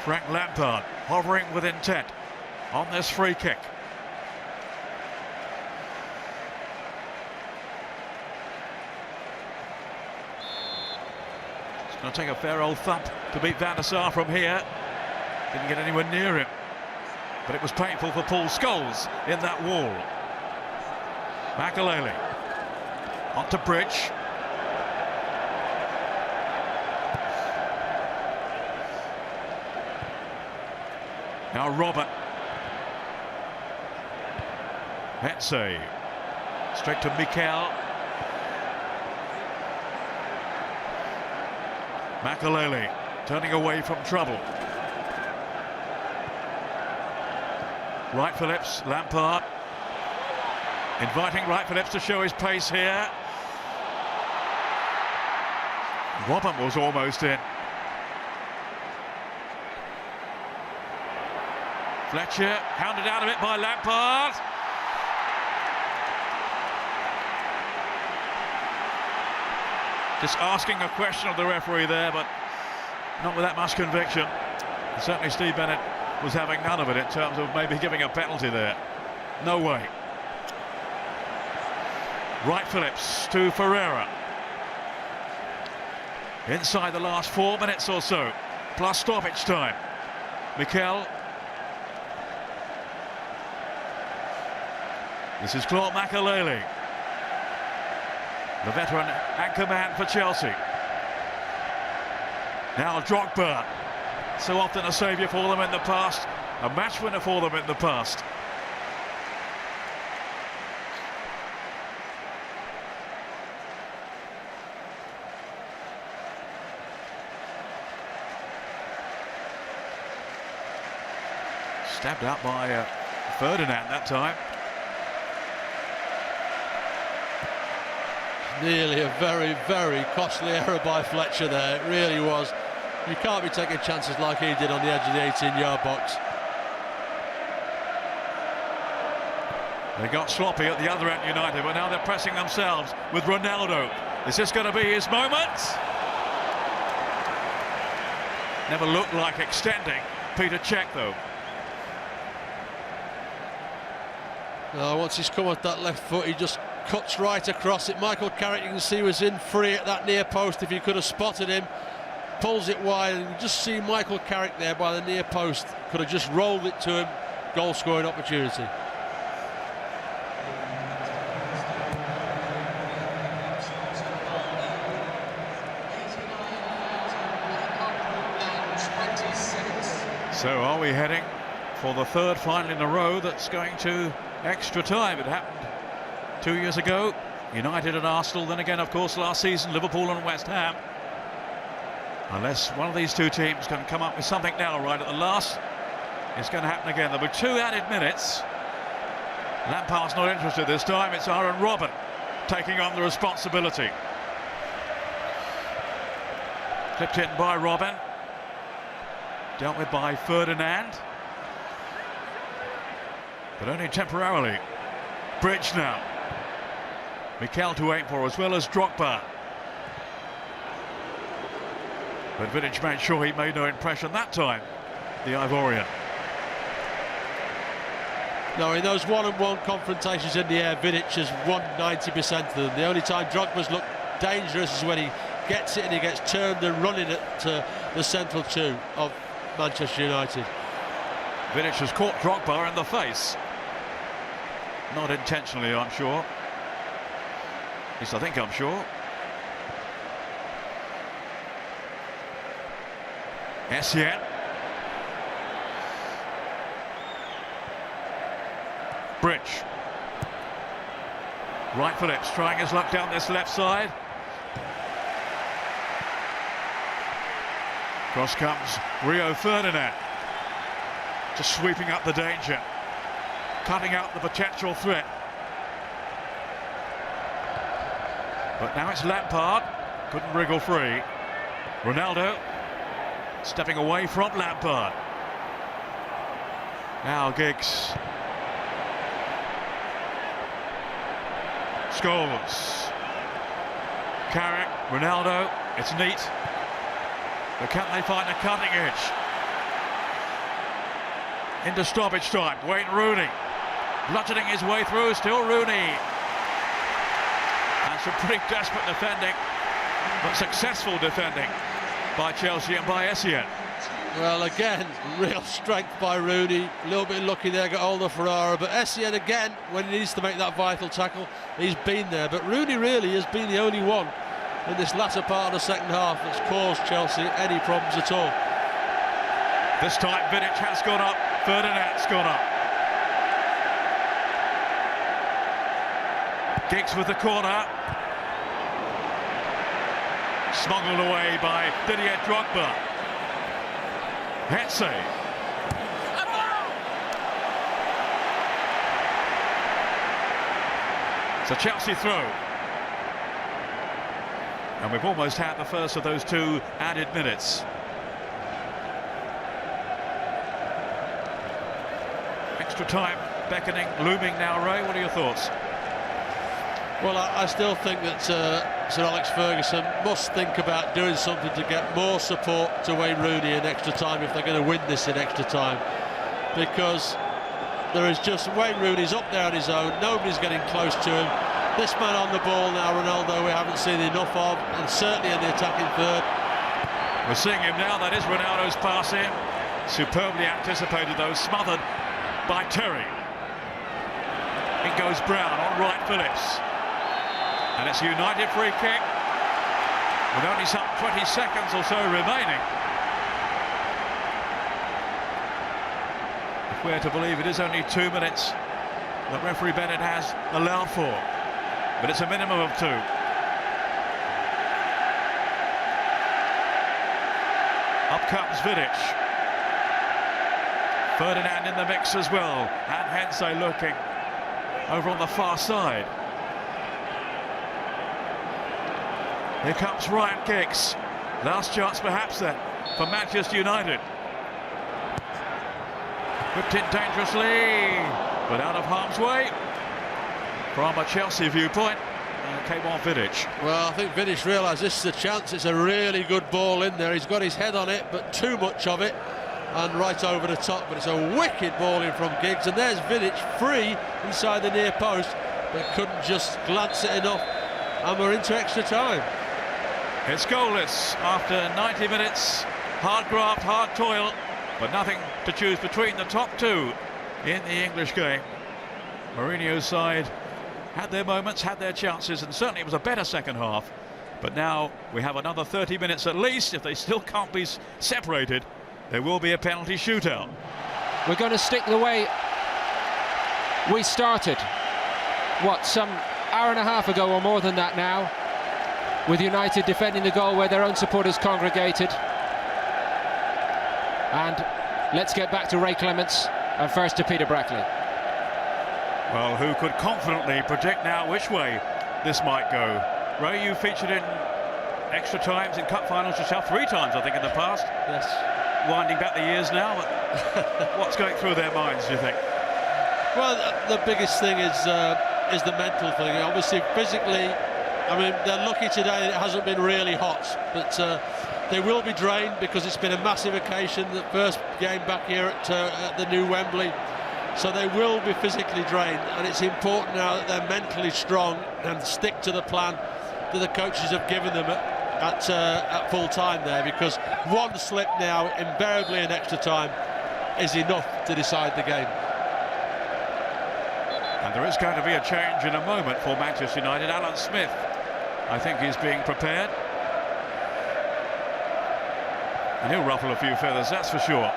Frank Lampard hovering with intent on this free kick. It's going to take a fair old thump to beat Van der Sar from here. Didn't get anywhere near him, but it was painful for Paul Scholes in that wall. Makelele onto Bridge. Now Robert. Hetze. Straight to Mikel. Makelele turning away from trouble. Wright Phillips, Lampard. Inviting Wright Phillips to show his pace here. Robert was almost in. Fletcher hounded out of it by Lampard. Just asking a question of the referee there, but not with that much conviction. Certainly Steve Bennett was having none of it in terms of maybe giving a penalty there. No way. Wright Phillips to Ferreira. Inside the last 4 minutes or so, plus stoppage time. Mikel. This is Claude Makelele, the veteran anchor man for Chelsea. Now Drogba, so often a saviour for them in the past, a match winner for them in the past. Stabbed out by Ferdinand that time. Nearly a very, very costly error by Fletcher there, it really was. You can't be taking chances like he did on the edge of the 18-yard box. They got sloppy at the other end, United, but now they're pressing themselves with Ronaldo. Is this going to be his moment? Never looked like extending. Peter Cech, though. Once he's come with that left foot, he just cuts right across it. Michael Carrick, you can see, was in free at that near post if you could have spotted him. pulls it wide, and you just see Michael Carrick there by the near post. Could have just rolled it to him. Goal scoring opportunity. So are we heading for the third final in a row that's going to extra time? It happened 2 years ago, United and Arsenal, then again of course last season Liverpool and West Ham. Unless one of these two teams can come up with something now right at the last, it's going to happen again. There'll be 2 added minutes. Lampard's not interested this time. It's Aaron Robben taking on the responsibility. Clipped in by Robben. Dealt with by Ferdinand. But only temporarily. Bridge now. Mikel to aim for, as well as Drogba. But Vidic made sure he made no impression that time, the Ivorian. No, in those one-on-one confrontations in the air, Vidic has won 90% of them. The only time Drogba's looked dangerous is when he gets it and he gets turned and running at the central two of Manchester United. Vidic has caught Drogba in the face. Not intentionally, I'm sure. At least I think I'm sure. Essien. Bridge. Wright Phillips trying his luck down this left side. Cross comes Rio Ferdinand. Just sweeping up the danger. Cutting out the potential threat. But now it's Lampard. Couldn't wriggle free. Ronaldo stepping away from Lampard. Now Giggs. Scholes. Carrick, Ronaldo, it's neat. But can they find the cutting edge? Into stoppage time, Wayne Rooney. Bludgeoning his way through, still Rooney. And some pretty desperate defending, but successful defending by Chelsea and by Essien. Well, again, real strength by Rooney. A little bit lucky there, got hold of Ferrara. But Essien, again, when he needs to make that vital tackle, he's been there. But Rooney really has been the only one in this latter part of the second half that's caused Chelsea any problems at all. This time Vidic has gone up, Ferdinand's gone up. Giggs with the corner. Smuggled away by Didier Drogba. Hetze. It's a Chelsea throw. And we've almost had the first of those 2 added minutes. Extra time beckoning, looming now, Ray. What are your thoughts? Well, I still think that Sir Alex Ferguson must think about doing something to get more support to Wayne Rooney in extra time if they're going to win this in extra time. Because there is just Wayne Rooney's up there on his own, nobody's getting close to him. This man on the ball now, Ronaldo, we haven't seen enough of, and certainly in the attacking third. We're seeing him now, that is Ronaldo's pass in. Superbly anticipated though, smothered by Terry. In goes Brown on Wright Phillips. And it's a United free kick with only some 20 seconds or so remaining. If we're to believe it is only 2 minutes that referee Bennett has allowed for, but it's a minimum of 2. Up comes Vidic. Ferdinand in the mix as well, and Hetze looking over on the far side. Here comes Ryan Giggs. Last chance perhaps then for Manchester United. Whipped in dangerously, but out of harm's way. From a Chelsea viewpoint, came on Vidic. Well, I think Vidic realised this is a chance. It's a really good ball in there. He's got his head on it, but too much of it. And right over the top, but it's a wicked ball in from Giggs. And there's Vidic free inside the near post, but couldn't just glance it enough. And we're into extra time. It's goalless after 90 minutes. Hard graft, hard toil, but nothing to choose between the top two in the English game. Mourinho's side had their moments, had their chances, and certainly it was a better second half. But now we have another 30 minutes at least. If they still can't be separated, there will be a penalty shootout. We're going to stick the way we started, some hour and a half ago or more than that now, with United defending the goal where their own supporters congregated. And let's get back to Ray Clemence and first to Peter Brackley. Well, who could confidently predict now which way this might go? Ray, you featured in extra times in cup finals yourself 3 times, I think, in the past. Yes. Winding back the years now. What's going through their minds, do you think? Well, the biggest thing is the mental thing. Obviously, physically, I mean, they're lucky today that it hasn't been really hot, but they will be drained because it's been a massive occasion, the first game back here at the new Wembley. So they will be physically drained, and it's important now that they're mentally strong and stick to the plan that the coaches have given them at full time there, because one slip now, invariably in extra time, is enough to decide the game. And there is going to be a change in a moment for Manchester United. Alan Smith, I think, is being prepared. And he'll ruffle a few feathers, that's for sure.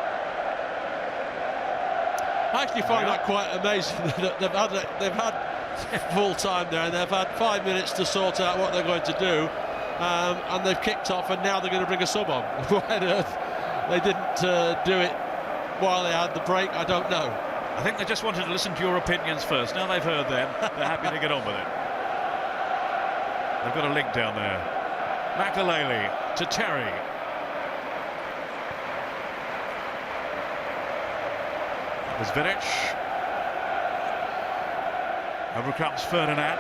I actually find that quite amazing that they've had full time there, and they've had 5 minutes to sort out what they're going to do, and they've kicked off, and now they're going to bring a sub on. Why on earth they didn't do it while they had the break, I don't know. I think they just wanted to listen to your opinions first. Now they've heard them, they're happy to get on with it. They've got a link down there. Makelele to Terry. That was Vidic. Over comes Ferdinand.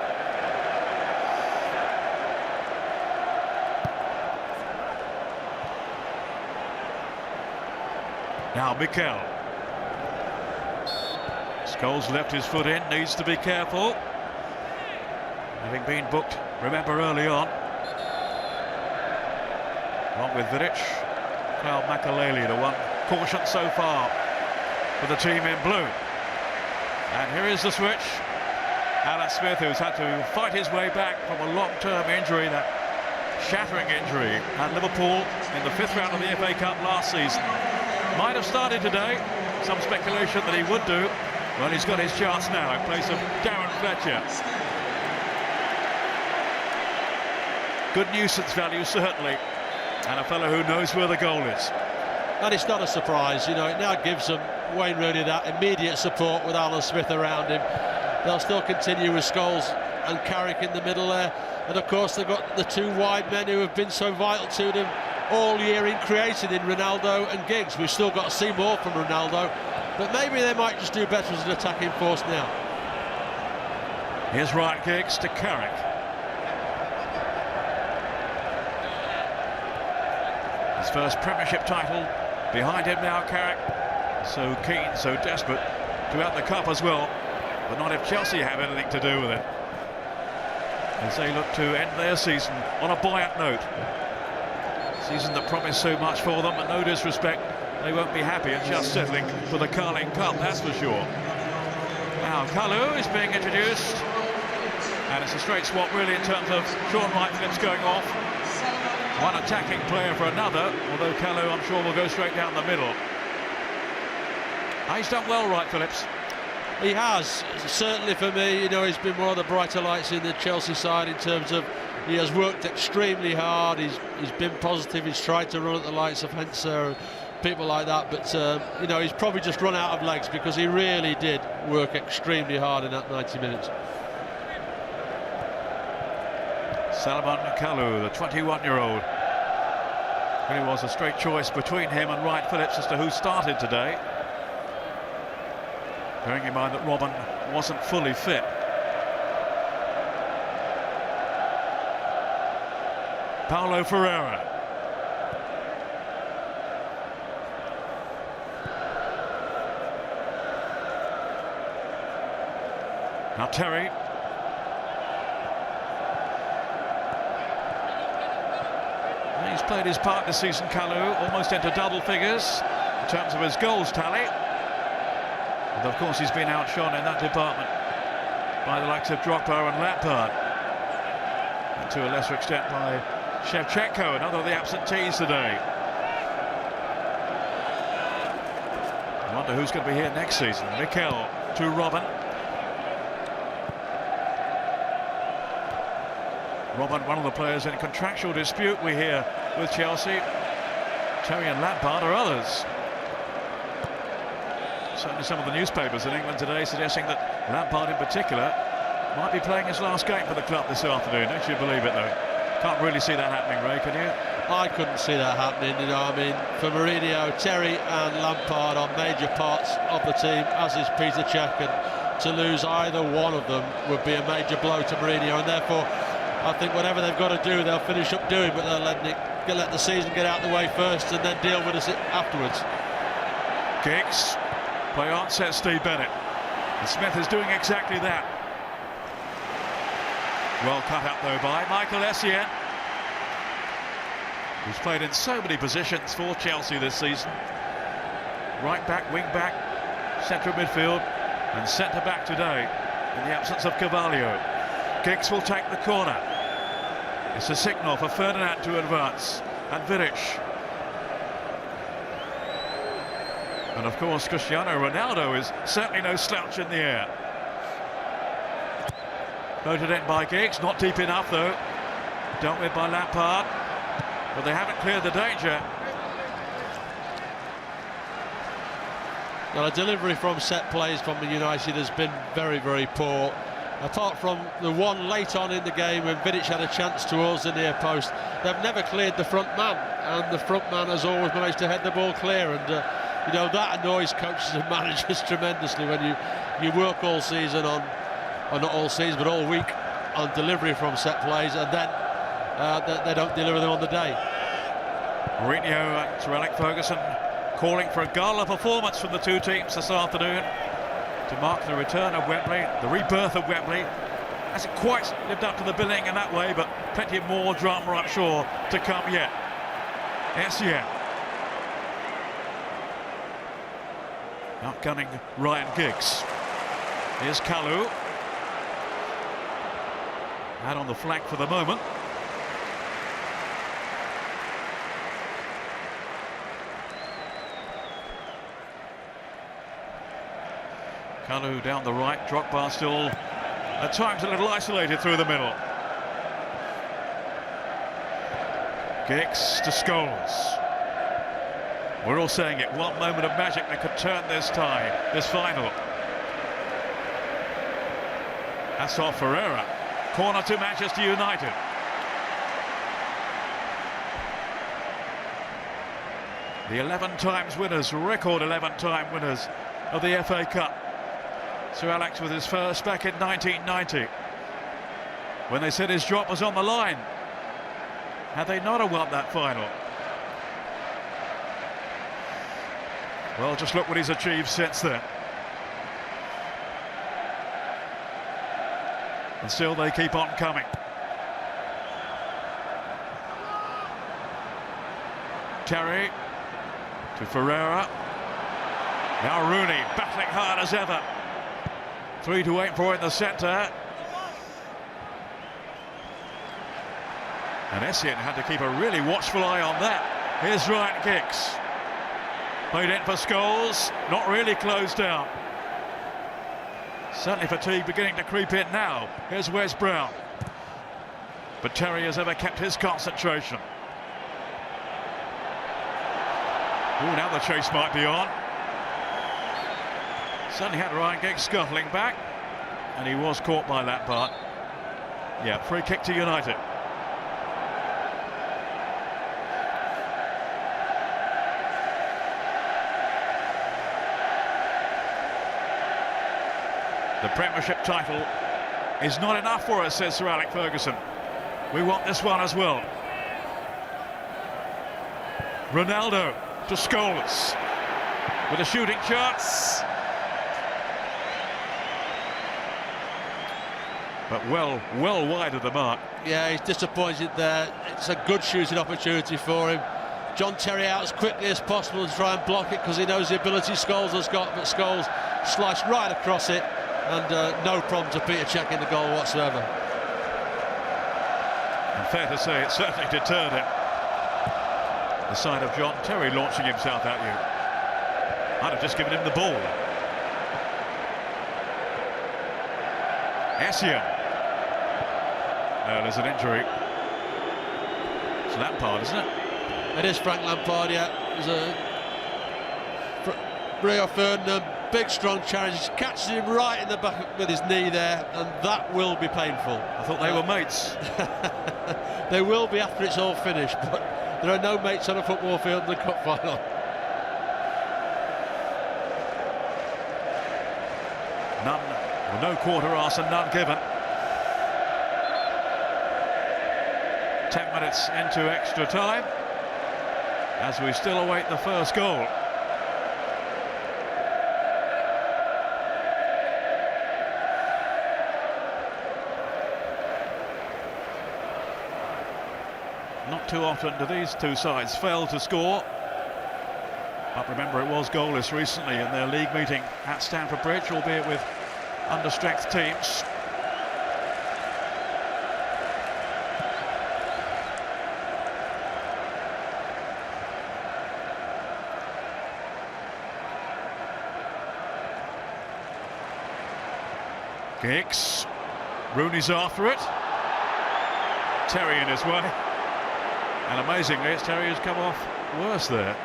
Now Mikel. Scholes left his foot in, needs to be careful. Having been booked, remember, early on. Along with Vidic. Kyle Makelele, the one caution so far for the team in blue. And here is the switch. Alan Smith, who's had to fight his way back from a long-term injury, that shattering injury at Liverpool in the 5th round of the FA Cup last season. Might have started today. Some speculation that he would do. Well, he's got his chance now in place of Darren Fletcher. Good nuisance value, certainly, and a fellow who knows where the goal is. And it's not a surprise, you know, it now gives them, Wayne Rooney, that immediate support with Alan Smith around him. They'll still continue with Scholes and Carrick in the middle there. And of course they've got the 2 wide men who have been so vital to them all year in creating, in Ronaldo and Giggs. We've still got to see more from Ronaldo, but maybe they might just do better as an attacking force now. Here's Ryan Giggs to Carrick. His first Premiership title behind him now, Carrick. So keen, so desperate to have the cup as well, but not if Chelsea have anything to do with it, as they look to end their season on a buoyant note. Season that promised so much for them, and no disrespect, they won't be happy at just settling for the Carling Cup, that's for sure. Now Kalu is being introduced, and it's a straight swap really in terms of Shaun Wright-Phillips going off. One attacking player for another, although Kalu, I'm sure, will go straight down the middle. He's done well, Wright-Phillips. He has, certainly for me, you know, he's been one of the brighter lights in the Chelsea side in terms of he has worked extremely hard, he's been positive, he's tried to run at the likes of Hensler, people like that, but you know, he's probably just run out of legs because he really did work extremely hard in that 90 minutes. Salomon Kalu, the 21-year-old. Really was a straight choice between him and Wright-Phillips as to who started today. Bearing in mind that Robben wasn't fully fit. Paulo Ferreira. Now Terry. He's played his part this season, Kalou, almost into double figures in terms of his goals tally. And of course he's been outshone in that department by the likes of Drogba and Lampard, and to a lesser extent by Shevchenko, another of the absentees today. I wonder who's going to be here next season. Mikel to Robben. Robben, one of the players in a contractual dispute we hear with Chelsea. Terry and Lampard are others. Certainly some of the newspapers in England today suggesting that Lampard in particular might be playing his last game for the club this afternoon. Don't you believe it, though? Can't really see that happening, Ray, can you? I couldn't see that happening, you know. I mean, for Mourinho, Terry and Lampard are major parts of the team, as is Peter Cech, and to lose either one of them would be a major blow to Mourinho, and therefore I think whatever they've got to do, they'll finish up doing, but they'll let the season get out of the way first and then deal with us afterwards. Giggs, play on, says Steve Bennett. And Smith is doing exactly that. Well cut up though by Michael Essien, who's played in so many positions for Chelsea this season. Right back, wing back, central midfield and centre back today in the absence of Carvalho. Giggs will take the corner. It's a signal for Ferdinand to advance, and Vidic. And of course Cristiano Ronaldo is certainly no slouch in the air. Noted in by Giggs, not deep enough though. Dealt with by Lampard, but they haven't cleared the danger. Well, the delivery from set plays from United has been very, very poor. Apart from the one late on in the game when Vidic had a chance towards the near post, they've never cleared the front man, and the front man has always managed to head the ball clear, and you know, that annoys coaches and managers tremendously when you work all season on, or not all season but all week, on delivery from set plays, and then they don't deliver them on the day. Mourinho and Sir Alex Ferguson calling for a gala performance from the two teams this afternoon to mark the return of Wembley, the rebirth of Wembley. Hasn't quite lived up to the billing in that way, but plenty more drama, I'm sure, to come yet. Essien. Outgunning Ryan Giggs. Here's Kalou. Out on the flank for the moment. Kalou down the right, Drogba still at times a little isolated through the middle. Giggs to Scholes. We're all saying it, one moment of magic that could turn this tie, this final. That's off Ferreira. Corner to Manchester United. The 11 times winners, record 11 time winners of the FA Cup. Sir Alex with his first back in 1990, when they said his job was on the line. Had they not have won that final? Well, just look what he's achieved since then. And still they keep on coming. Terry to Ferreira. Now Rooney battling hard as ever. 3 to aim for in the centre. And Essien had to keep a really watchful eye on that. Here's Ryan Giggs. Played in for Scholes, not really closed down. Certainly fatigue beginning to creep in now. Here's Wes Brown. But Terry has ever kept his concentration. Oh, now the chase might be on. Certainly had Ryan Giggs scuffling back, and he was caught by Lampard. Yeah, free kick to United. The Premiership title is not enough for us, says Sir Alex Ferguson. We want this one as well. Ronaldo to Scholes with a shooting chance. but well wide of the mark. Yeah, he's disappointed there. It's a good shooting opportunity for him. John Terry out as quickly as possible to try and block it because he knows the ability Scholes has got, but Scholes sliced right across it, and no problem to Peter Cech in the goal whatsoever. And fair to say, it certainly deterred him. The side of John Terry launching himself at you. I'd have just given him the ball. Essien. No, there's an injury. It's Lampard, isn't it? It is Frank Lampard, yeah. There's a Rio Ferdinand, big strong challenge, catches him right in the back with his knee there, and that will be painful. I thought they were mates. They will be after it's all finished, but there are no mates on a football field in the cup final. None, well, no quarter asked and none given. 10 minutes into extra time, as we still await the first goal. Not too often do these two sides fail to score. But remember, it was goalless recently in their league meeting at Stamford Bridge, albeit with understrength teams. Giggs, Rooney's after it. Terry in his way, and amazingly it's Terry who's come off worse there.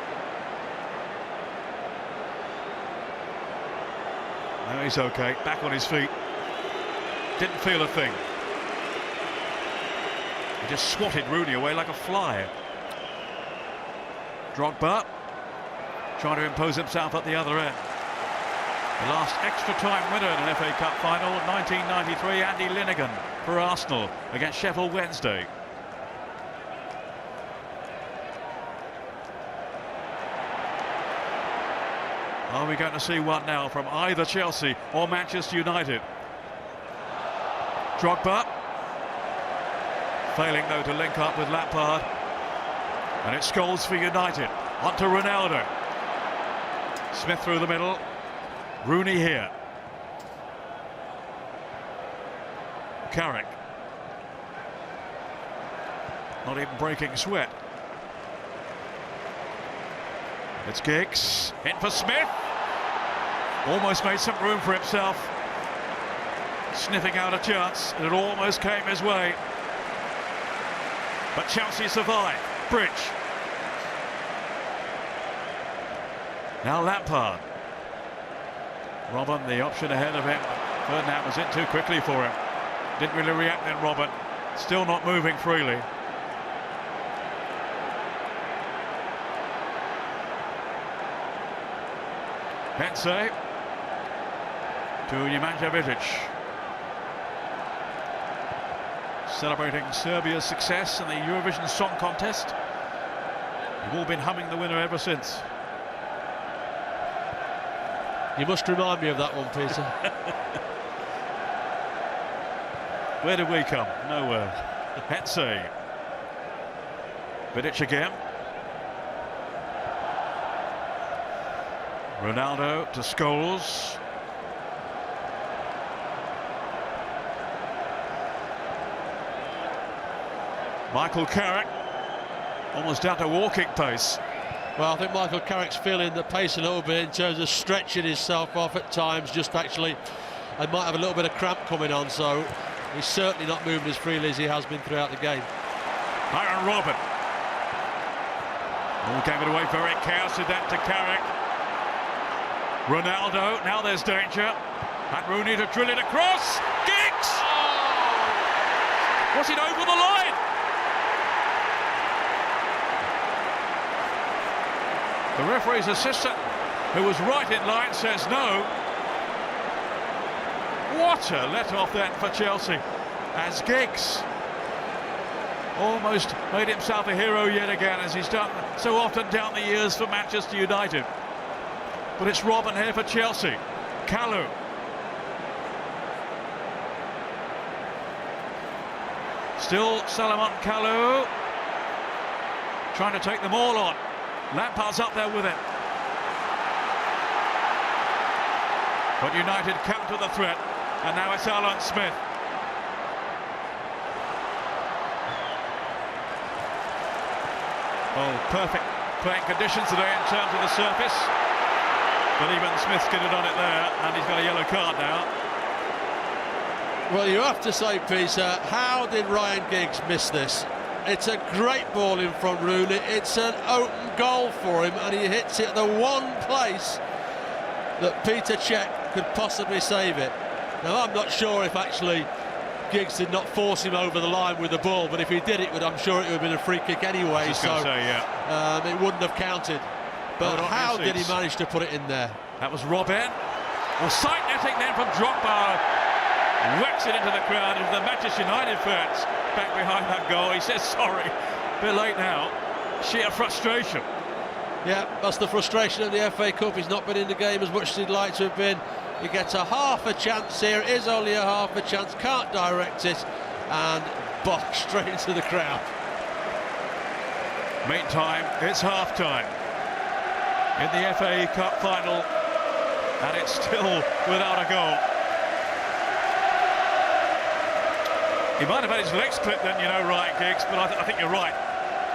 No, he's okay, back on his feet. Didn't feel a thing. He just swatted Rooney away like a fly. Drogba trying to impose himself at the other end. The last extra time winner in an FA Cup final, 1993, Andy Linnigan for Arsenal against Sheffield Wednesday. Are we going to see one now from either Chelsea or Manchester United? Drogba failing though to link up with Lampard, and it's Scholes for United. On to Ronaldo. Smith through the middle. Rooney here. Carrick. Not even breaking sweat. It's Giggs. In for Smith. Almost made some room for himself. Sniffing out a chance. It almost came his way. But Chelsea survive. Bridge. Now Lampard. Robben, the option ahead of him. Ferdinand was in too quickly for him. Didn't really react then, Robben. Still not moving freely. Pense to Jumanjevic. Celebrating Serbia's success in the Eurovision Song Contest. We've all been humming the winner ever since. You must remind me of that one, Peter. Where did we come? Nowhere. Pense. Vidic again. Ronaldo to Scholes. Michael Carrick, almost down to walking pace. Well, I think Michael Carrick's feeling the pace a little bit in terms of stretching himself off at times. Just actually, I might have a little bit of cramp coming on, so he's certainly not moving as freely as he has been throughout the game. Arjen Robben. All gave it away very carefully then to Carrick. Ronaldo, now there's danger. And Rooney to drill it across. Giggs! Was it over the line? The referee's assistant, who was right in line, says no. What a let-off then for Chelsea, as Giggs almost made himself a hero yet again, as he's done so often down the years for Manchester United. But it's Robben here for Chelsea. Kalou. Still Salomon Kalou trying to take them all on. Lampard's up there with it. But United counter the threat, and now it's Alan Smith. Oh, perfect playing conditions today in terms of the surface. But even Smith's getting on it there, and he's got a yellow card now. Well, you have to say, Peter, how did Ryan Giggs miss this? It's a great ball in front, Rooney. It's an open goal for him, and he hits it the one place that Peter Cech could possibly save it. Now, I'm not sure if actually Giggs did not force him over the line with the ball, but if he did, I'm sure it would have been a free kick anyway, so it wouldn't have counted. But how did he manage to put it in there? That was Robben. Well, sight netting then from Drogba. Whacks it into the crowd, into the Manchester United fans back behind that goal. He says sorry. A bit late now. Sheer frustration. Yeah, that's the frustration of the FA Cup. He's not been in the game as much as he'd like to have been. He gets a half a chance here. It is only a half a chance. Can't direct it, and box straight into the crowd. Meantime, it's half-time in the FA Cup final, and it's still without a goal. He might have had his legs clipped then, you know, Ryan Giggs, but I think you're right.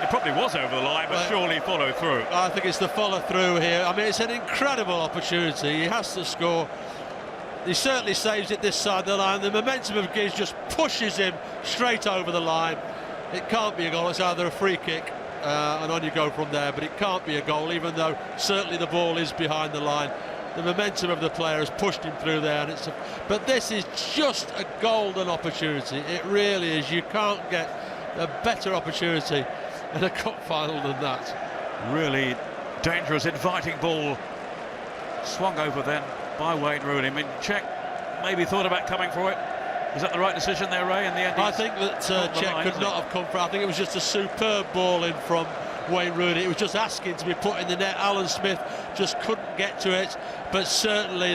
It probably was over the line, but surely follow through. I think it's the follow through here. I mean, it's an incredible opportunity. He has to score. He certainly saves it this side of the line. The momentum of Giggs just pushes him straight over the line. It can't be a goal. It's either a free kick and on you go from there, but it can't be a goal, even though certainly the ball is behind the line. The momentum of the player has pushed him through there, and but this is just a golden opportunity. It really is. You can't get a better opportunity in a cup final than that. Really dangerous, inviting ball. Swung over then by Wayne Rooney. I mean, Cech maybe thought about coming for it. Was that the right decision there, Ray? In the end, I think that Cech could not have come for it. I think it was just a superb ball in from Wayne Rooney. It was just asking to be put in the net. Alan Smith just couldn't get to it, but certainly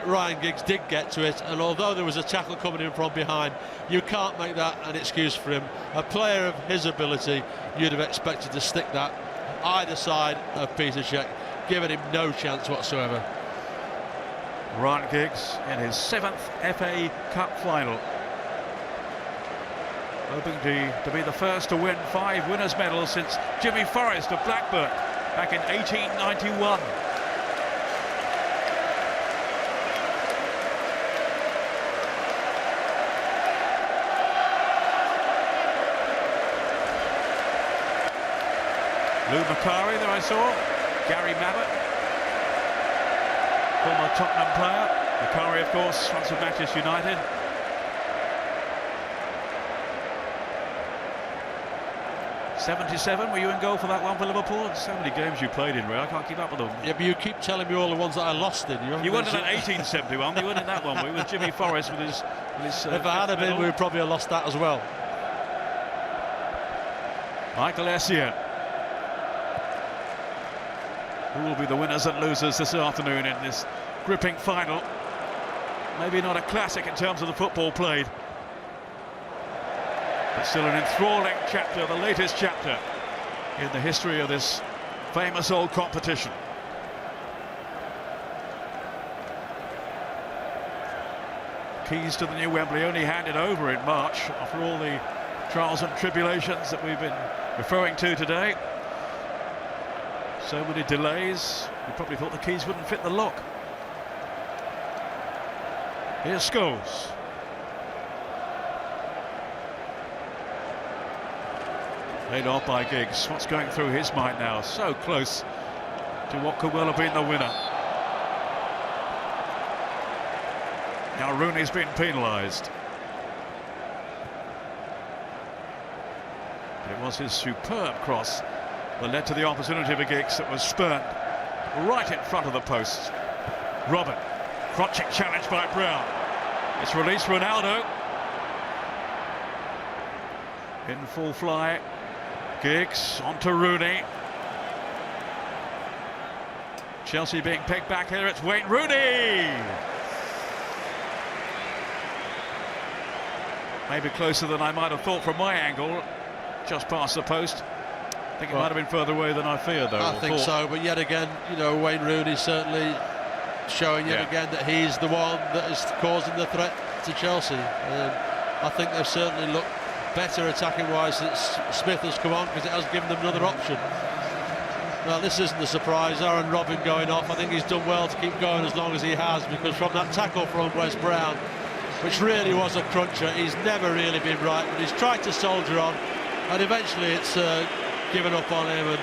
Ryan Giggs did get to it, and although there was a tackle coming in from behind, you can't make that an excuse for him. A player of his ability, you'd have expected to stick that either side of Peter Cech, giving him no chance whatsoever. Ryan Giggs in his 7th FA Cup final, hoping to be the first to win 5 winners' medals since Jimmy Forrest of Blackburn back in 1891. Lou Macari there I saw, Gary Mabbutt, former Tottenham player. Macari, of course, once with Manchester United. '77, were you in goal for that one for Liverpool? So many games you played in, Ray, I can't keep up with them. Yeah, but you keep telling me all the ones that I lost in. You weren't in that 1871, you weren't in that one, were you, with Jimmy Forrest with his if I had been, we would probably have lost that as well. Michael Essien. Who will be the winners and losers this afternoon in this gripping final? Maybe not a classic in terms of the football played, but still an enthralling chapter, the latest chapter in the history of this famous old competition. Keys to the new Wembley only handed over in March after all the trials and tribulations that we've been referring to today. So many delays, we probably thought the keys wouldn't fit the lock. Here's Scholes. Laid off by Giggs. What's going through his mind now? So close to what could well have been the winner. Now Rooney's been penalised. But it was his superb cross that led to the opportunity for Giggs that was spurned right in front of the post. Robben, crotching challenge by Brown. It's released Ronaldo. In full fly, Giggs onto Rooney. Chelsea being pegged back here, it's Wayne Rooney! Maybe closer than I might have thought from my angle, just past the post. I think it might have been further away than I feared, though. I think so, but yet again, you know, Wayne Rooney certainly showing yet again that he's the one that is causing the threat to Chelsea. I think they've certainly looked better attacking-wise since Smith has come on, because it has given them another option. Well, this isn't a surprise. Aaron Robin going off. I think he's done well to keep going as long as he has, because from that tackle from Wes Brown, which really was a cruncher, he's never really been right, but he's tried to soldier on, and eventually it's given up on him. And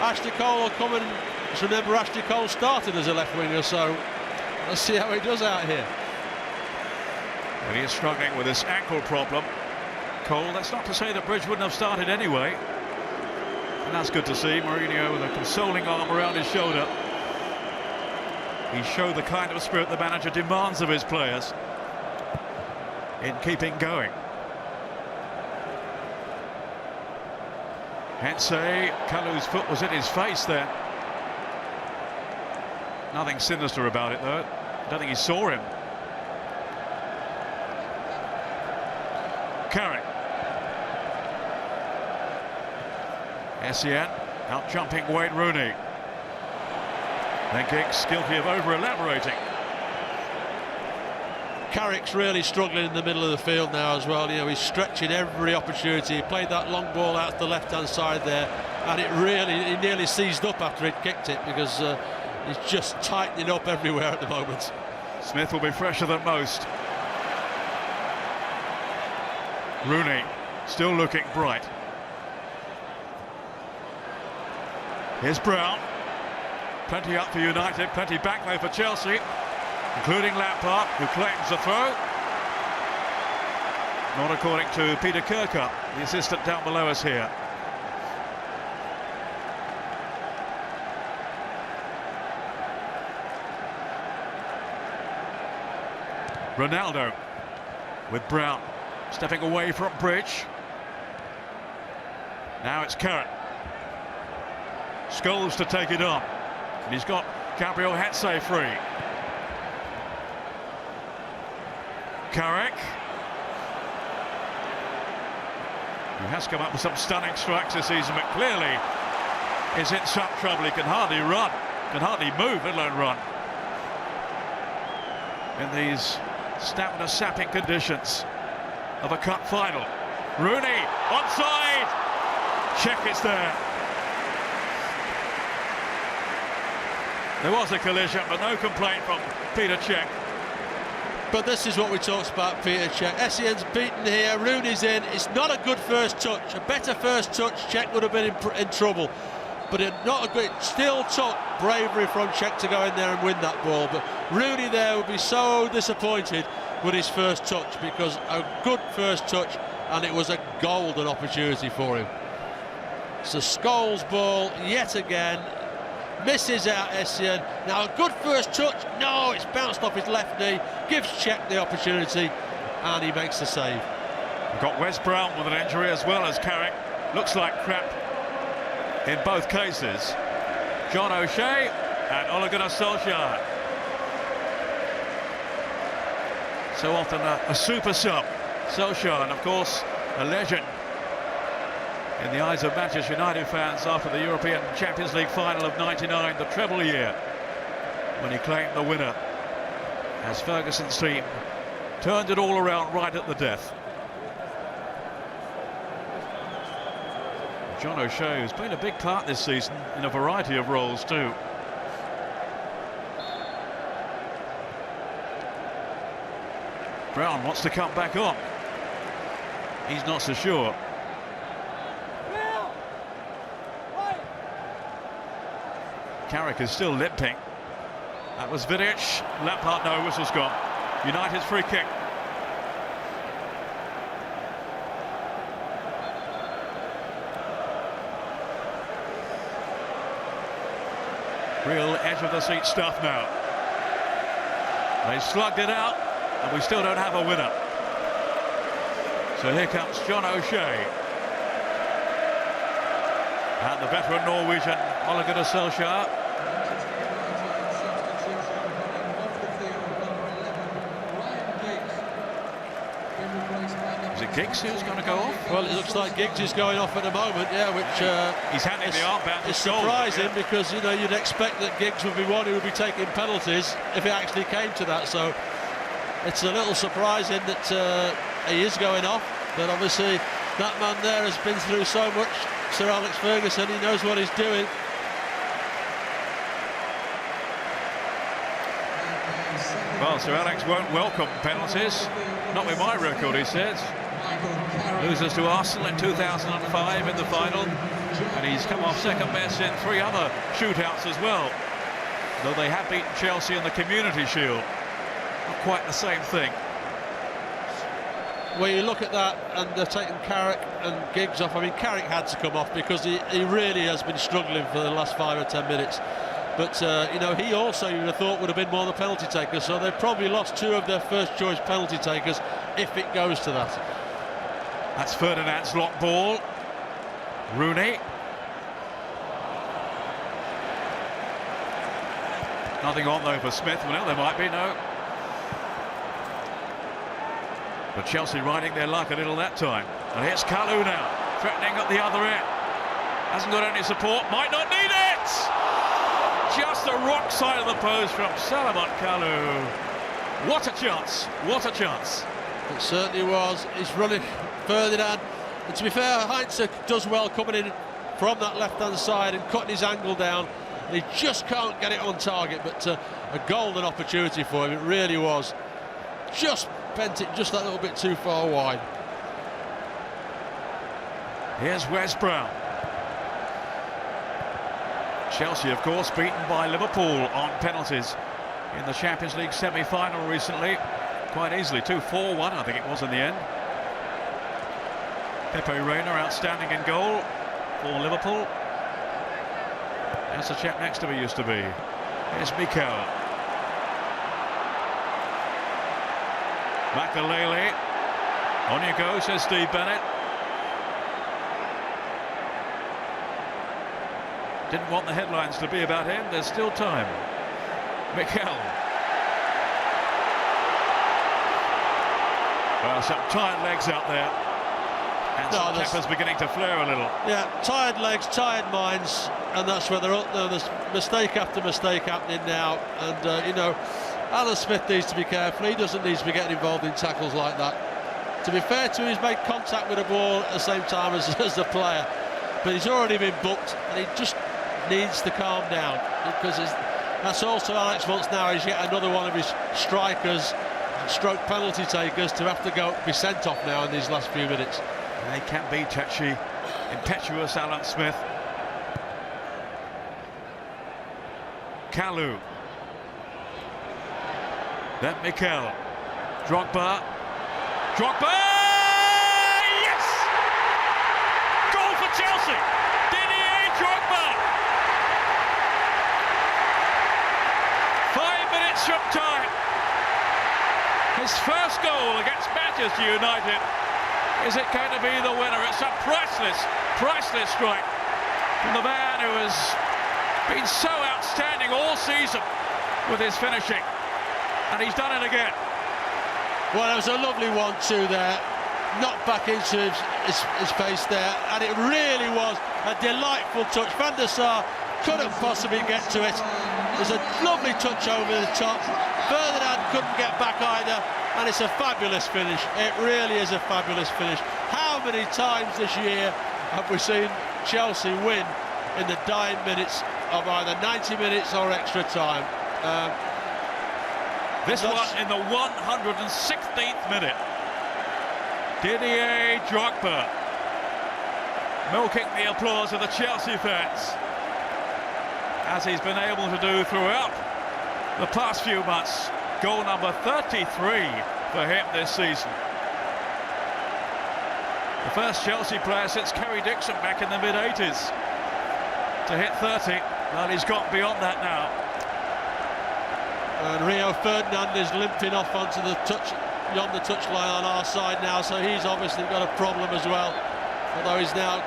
Ashley Cole will come in. Just remember, Ashley Cole started as a left winger, so let's see how he does out here. Well, he is struggling with this ankle problem, Cole. That's not to say that Bridge wouldn't have started anyway. And that's good to see. Mourinho with a consoling arm around his shoulder. He showed the kind of spirit the manager demands of his players in keeping going. Hensey, Kalu's foot was in his face there. Nothing sinister about it, though. I don't think he saw him. Carrick. Essien out jumping Wayne Rooney. Then Giggs guilty of over-elaborating. Carrick's really struggling in the middle of the field now as well. You know, he's stretching every opportunity. He played that long ball out to the left-hand side there, and he nearly seized up after it kicked it, because he's just tightening up everywhere at the moment. Smith will be fresher than most. Rooney still looking bright. Here's Brown. Plenty up for United, plenty back though for Chelsea, including Lampard, who claims the throw. Not according to Peter Kirkup, the assistant down below us here. Ronaldo with Brown stepping away from Bridge. Now it's Carrick. Scholes to take it on. And he's got Gabriel Hensey free. Carrick. He has come up with some stunning strikes this season, but clearly is in some trouble. He can hardly run, can hardly move, let alone run. In these stamina-sapping conditions of a cup final. Rooney, onside! Check it's there. There was a collision, but no complaint from Peter Cech. But this is what we talked about, Peter Cech. Essien's beaten here, Rooney's in. It's not a good first touch. A better first touch, Cech would have been in trouble. But it still took bravery from Cech to go in there and win that ball. But Rooney there would be so disappointed with his first touch, because a good first touch, and it was a golden opportunity for him. So Scholes' ball yet again. Misses out Essien. Now a good first touch. No, it's bounced off his left knee. Gives Cech the opportunity, and he makes the save. We've got Wes Brown with an injury as well as Carrick. Looks like crap in both cases. John O'Shea and Ole Gunnar Solskjaer. So often a super sub, Solskjaer, and of course a legend in the eyes of Manchester United fans after the European Champions League final of '99, the treble year, when he claimed the winner as Ferguson's team turned it all around right at the death. John O'Shea has played a big part this season in a variety of roles too. Brown wants to come back on. He's not so sure. Carrick is still limping. That was Vidic. Lampard, no, whistle's gone. United's free kick. Real edge of the seat stuff now. They slugged it out, and we still don't have a winner. So here comes John O'Shea. And the veteran Norwegian Ole Gunnar Solskjaer. Is it Giggs who's going to go off? Well, it looks like Giggs is going off at the moment, yeah, which he's handing the armband to it's Scholes, surprising, yeah. because you know you'd expect that Giggs would be one who would be taking penalties if it actually came to that. So it's a little surprising that he is going off, but obviously that man there has been through so much. Sir Alex Ferguson, he knows what he's doing. Well, Sir Alex won't welcome penalties. Not with my record, he says. Loses to Arsenal in 2005 in the final, and he's come off second best in 3 other shootouts as well. Though they have beaten Chelsea in the Community Shield. Not quite the same thing. Well, you look at that, and they're taking Carrick and Giggs off. I mean, Carrick had to come off because he really has been struggling for the last 5 or 10 minutes. But, you know, he also, you would have thought, would have been one of the penalty takers, so they've probably lost 2 of their first choice penalty takers if it goes to that. That's Ferdinand's lock ball. Rooney. Nothing on though for Smith. Well, there might be, no. But Chelsea riding their luck a little that time. And here's Kalou now, threatening at the other end. Hasn't got any support, might not need it! Just a rock side of the post from Salomon Kalou. What a chance, what a chance. It certainly was. He's running Ferdinand. And to be fair, Heinze does well coming in from that left-hand side and cutting his angle down. And he just can't get it on target, but a golden opportunity for him, it really was. Just bent it just that little bit too far wide. Here's Wes Brown. Chelsea, of course, beaten by Liverpool on penalties in the Champions League semi-final recently. Quite easily, 2-4-1, I think it was in the end. Pepe Reina outstanding in goal for Liverpool. That's the chap next to me used to be. Here's Mikel. Makelele. On you go, says Steve Bennett. Didn't want the headlines to be about him. There's still time. Mikel. Well, some tired legs out there. And some tempers beginning to flare a little. Yeah, tired legs, tired minds, and that's where there's mistake after mistake happening now. And, you know, Alan Smith needs to be careful. He doesn't need to be getting involved in tackles like that. To be fair to him, he's made contact with the ball at the same time as the player. But he's already been booked, and he just needs to calm down, because that's also Alex wants now is yet another one of his strikers, stroke penalty takers, to have to be sent off now in these last few minutes. They can be touchy, impetuous Alan Smith. Kalou. Then Mikel. Drogba. Drogba! Yes! Goal for Chelsea! Didier Drogba! 5 minutes from time. His first goal against Manchester United. Is it going to be the winner? It's a priceless strike from the man who has been so outstanding all season with his finishing. And he's done it again. Well, it was a lovely 1-2 there. Knocked back into his face there. And it really was a delightful touch. Van der Sar couldn't possibly get to it. It was a lovely touch over the top. Ferdinand couldn't get back either. And it's a fabulous finish. It really is a fabulous finish. How many times this year have we seen Chelsea win in the dying minutes of either 90 minutes or extra time? This one in the 116th minute. Didier Drogba milking the applause of the Chelsea fans, as he's been able to do throughout the past few months. Goal number 33 for him this season. The first Chelsea player since Kerry Dixon back in the mid-80s to hit 30. Well, he's got beyond that now. And Rio Ferdinand is limping off onto the touchline on our side now, so he's obviously got a problem as well. Although he's now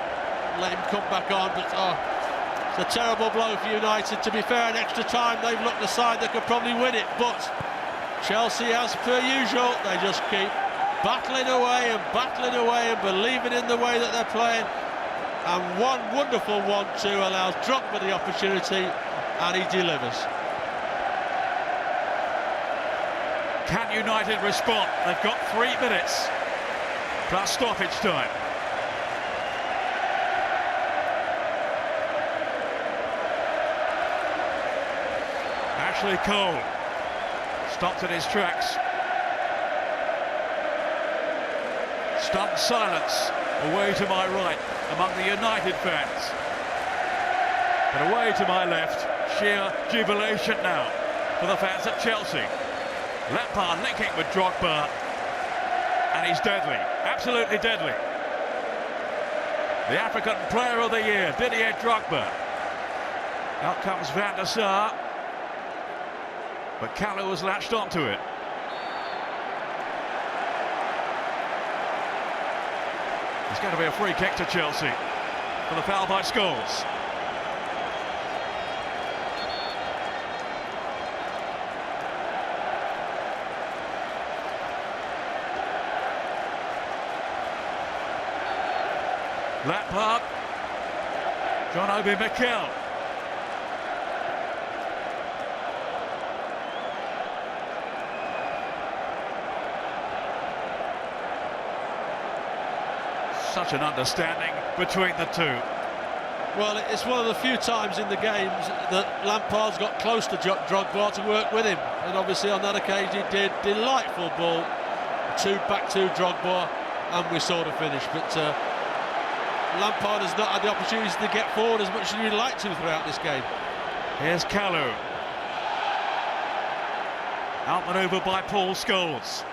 let him come back on, but it's a terrible blow for United. To be fair, in extra time, they've looked aside, they could probably win it, but Chelsea, as per usual, they just keep battling away and believing in the way that they're playing. And one wonderful 1-2 allows Drogba the opportunity, and he delivers. Can United respond? They've got 3 minutes plus stoppage time. Ashley Cole stopped in his tracks. Stunned silence away to my right among the United fans. But away to my left, sheer jubilation now for the fans at Chelsea. Lampard linking with Drogba, and he's deadly, absolutely deadly. The African Player of the Year, Didier Drogba. Out comes Van der Sar, but Kalou has latched onto it. It's going to be a free kick to Chelsea for the foul by Scholes. Lampard, John Obi Mikel. Such an understanding between the two. Well, it's one of the few times in the games that Lampard's got close to Drogba to work with him, and obviously on that occasion he did. Delightful ball, back to Drogba, and we saw the finish. But Lampard has not had the opportunity to get forward as much as he'd like to throughout this game. Here's Kalou. Outmanoeuvred by Paul Scholes.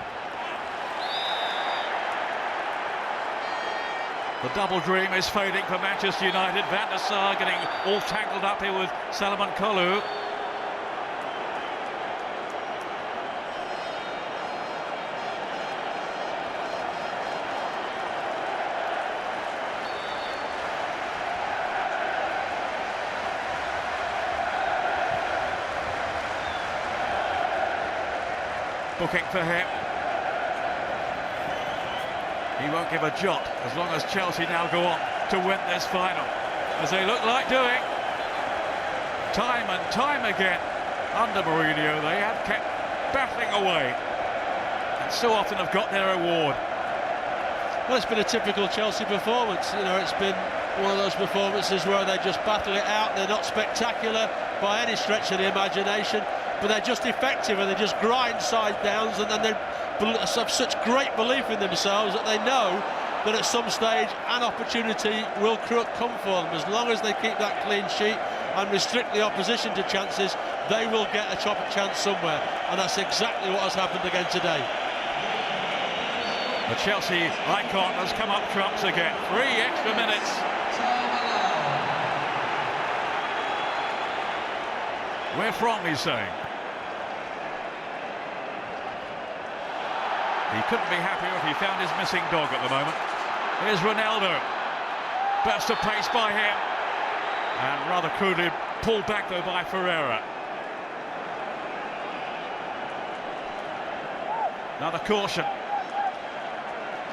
The double dream is fading for Manchester United. Van der Sar getting all tangled up here with Salomon Kalou. Booking for him. He won't give a jot as long as Chelsea now go on to win this final, as they look like doing. Time and time again under Mourinho, they have kept battling away and so often have got their reward. Well, it's been a typical Chelsea performance. You know, it's been one of those performances where they just battle it out. They're not spectacular by any stretch of the imagination, but they're just effective and they just grind side downs, and then they have such great belief in themselves that they know that at some stage an opportunity will come for them. As long as they keep that clean sheet and restrict the opposition to chances, they will get a chance somewhere, and that's exactly what has happened again today. The Chelsea icon has come up trumps again. 3 extra minutes. Where from, he's saying. He couldn't be happier if he found his missing dog at the moment. Here's Ronaldo. Burst of pace by him. And rather crudely pulled back though by Ferreira. Another caution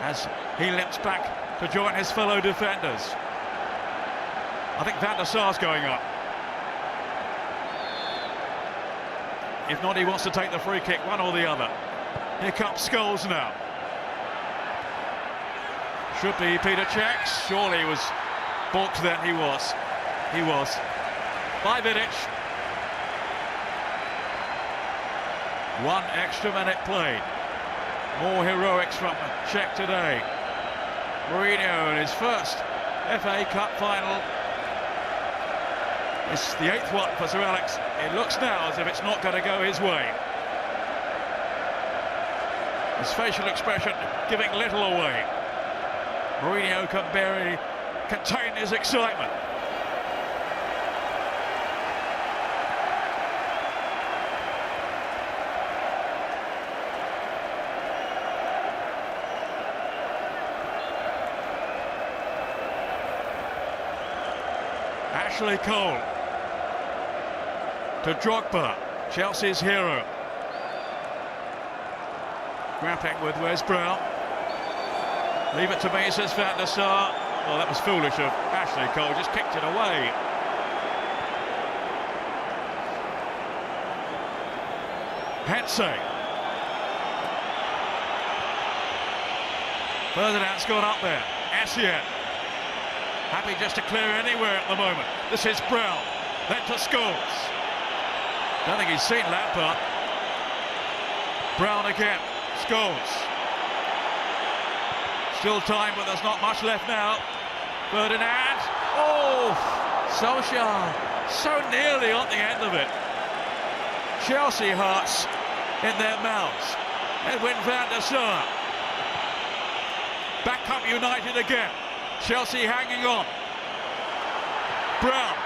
as he limps back to join his fellow defenders. I think Van der Sar's going up. If not, he wants to take the free kick, one or the other. Here comes Scholes now. Should be Peter Cech. Surely he was balked then. He was. 5 minutes. 1 extra minute played. More heroics from Cech today. Mourinho in his first FA Cup final. It's the 8th one for Sir Alex. It looks now as if it's not going to go his way. His facial expression giving little away. Mourinho can barely contain his excitement. Ashley Cole to Drogba, Chelsea's hero. Grappling with Wes Brown. Leave it to me, says Van der Sar. Well, that was foolish of Ashley Cole, just kicked it away. Hensey. Ferdinand's gone up there. Essien. Happy just to clear anywhere at the moment. This is Brown. Then to Scholes. Don't think he's seen Lampard. Brown again. Scholes. Still time, but there's not much left now. Ferdinand. Oh, Solskjaer. So nearly on the end of it. Chelsea hearts in their mouths. Edwin van der Sar. Back up United again. Chelsea hanging on. Brown.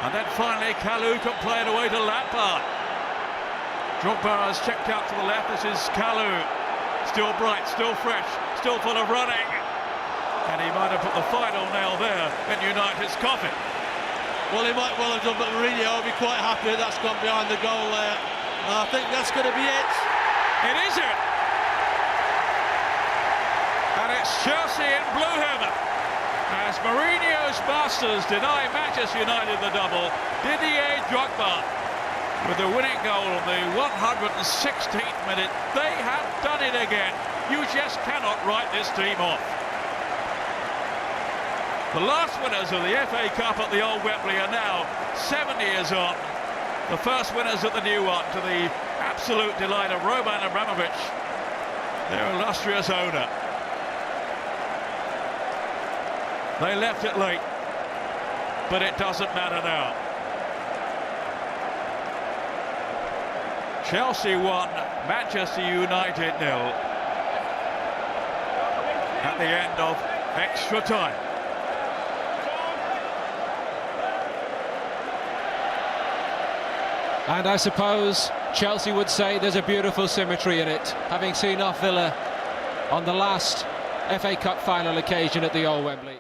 And then finally Kalou can play it away to Lampard. Drogba has checked out to the left. This is Kalou. Still bright, still fresh, still full of running. And he might have put the final nail there in United's coffin. Well, he might well have done, but Mourinho will be quite happy that's gone behind the goal there. And I think that's going to be it. It is it. And it's Chelsea in blue heaven. As Mourinho's masters deny Manchester United the double, Didier Drogba with the winning goal in the 116th minute. They have done it again. You just cannot write this team off. The last winners of the FA Cup at the old Wembley are now 7 years on. The first winners at the new one, to the absolute delight of Roman Abramovich, their illustrious owner. They left it late, but it doesn't matter now. Chelsea 1, Manchester United 0 at the end of extra time. And I suppose Chelsea would say there's a beautiful symmetry in it, having seen off Villa on the last FA Cup final occasion at the old Wembley.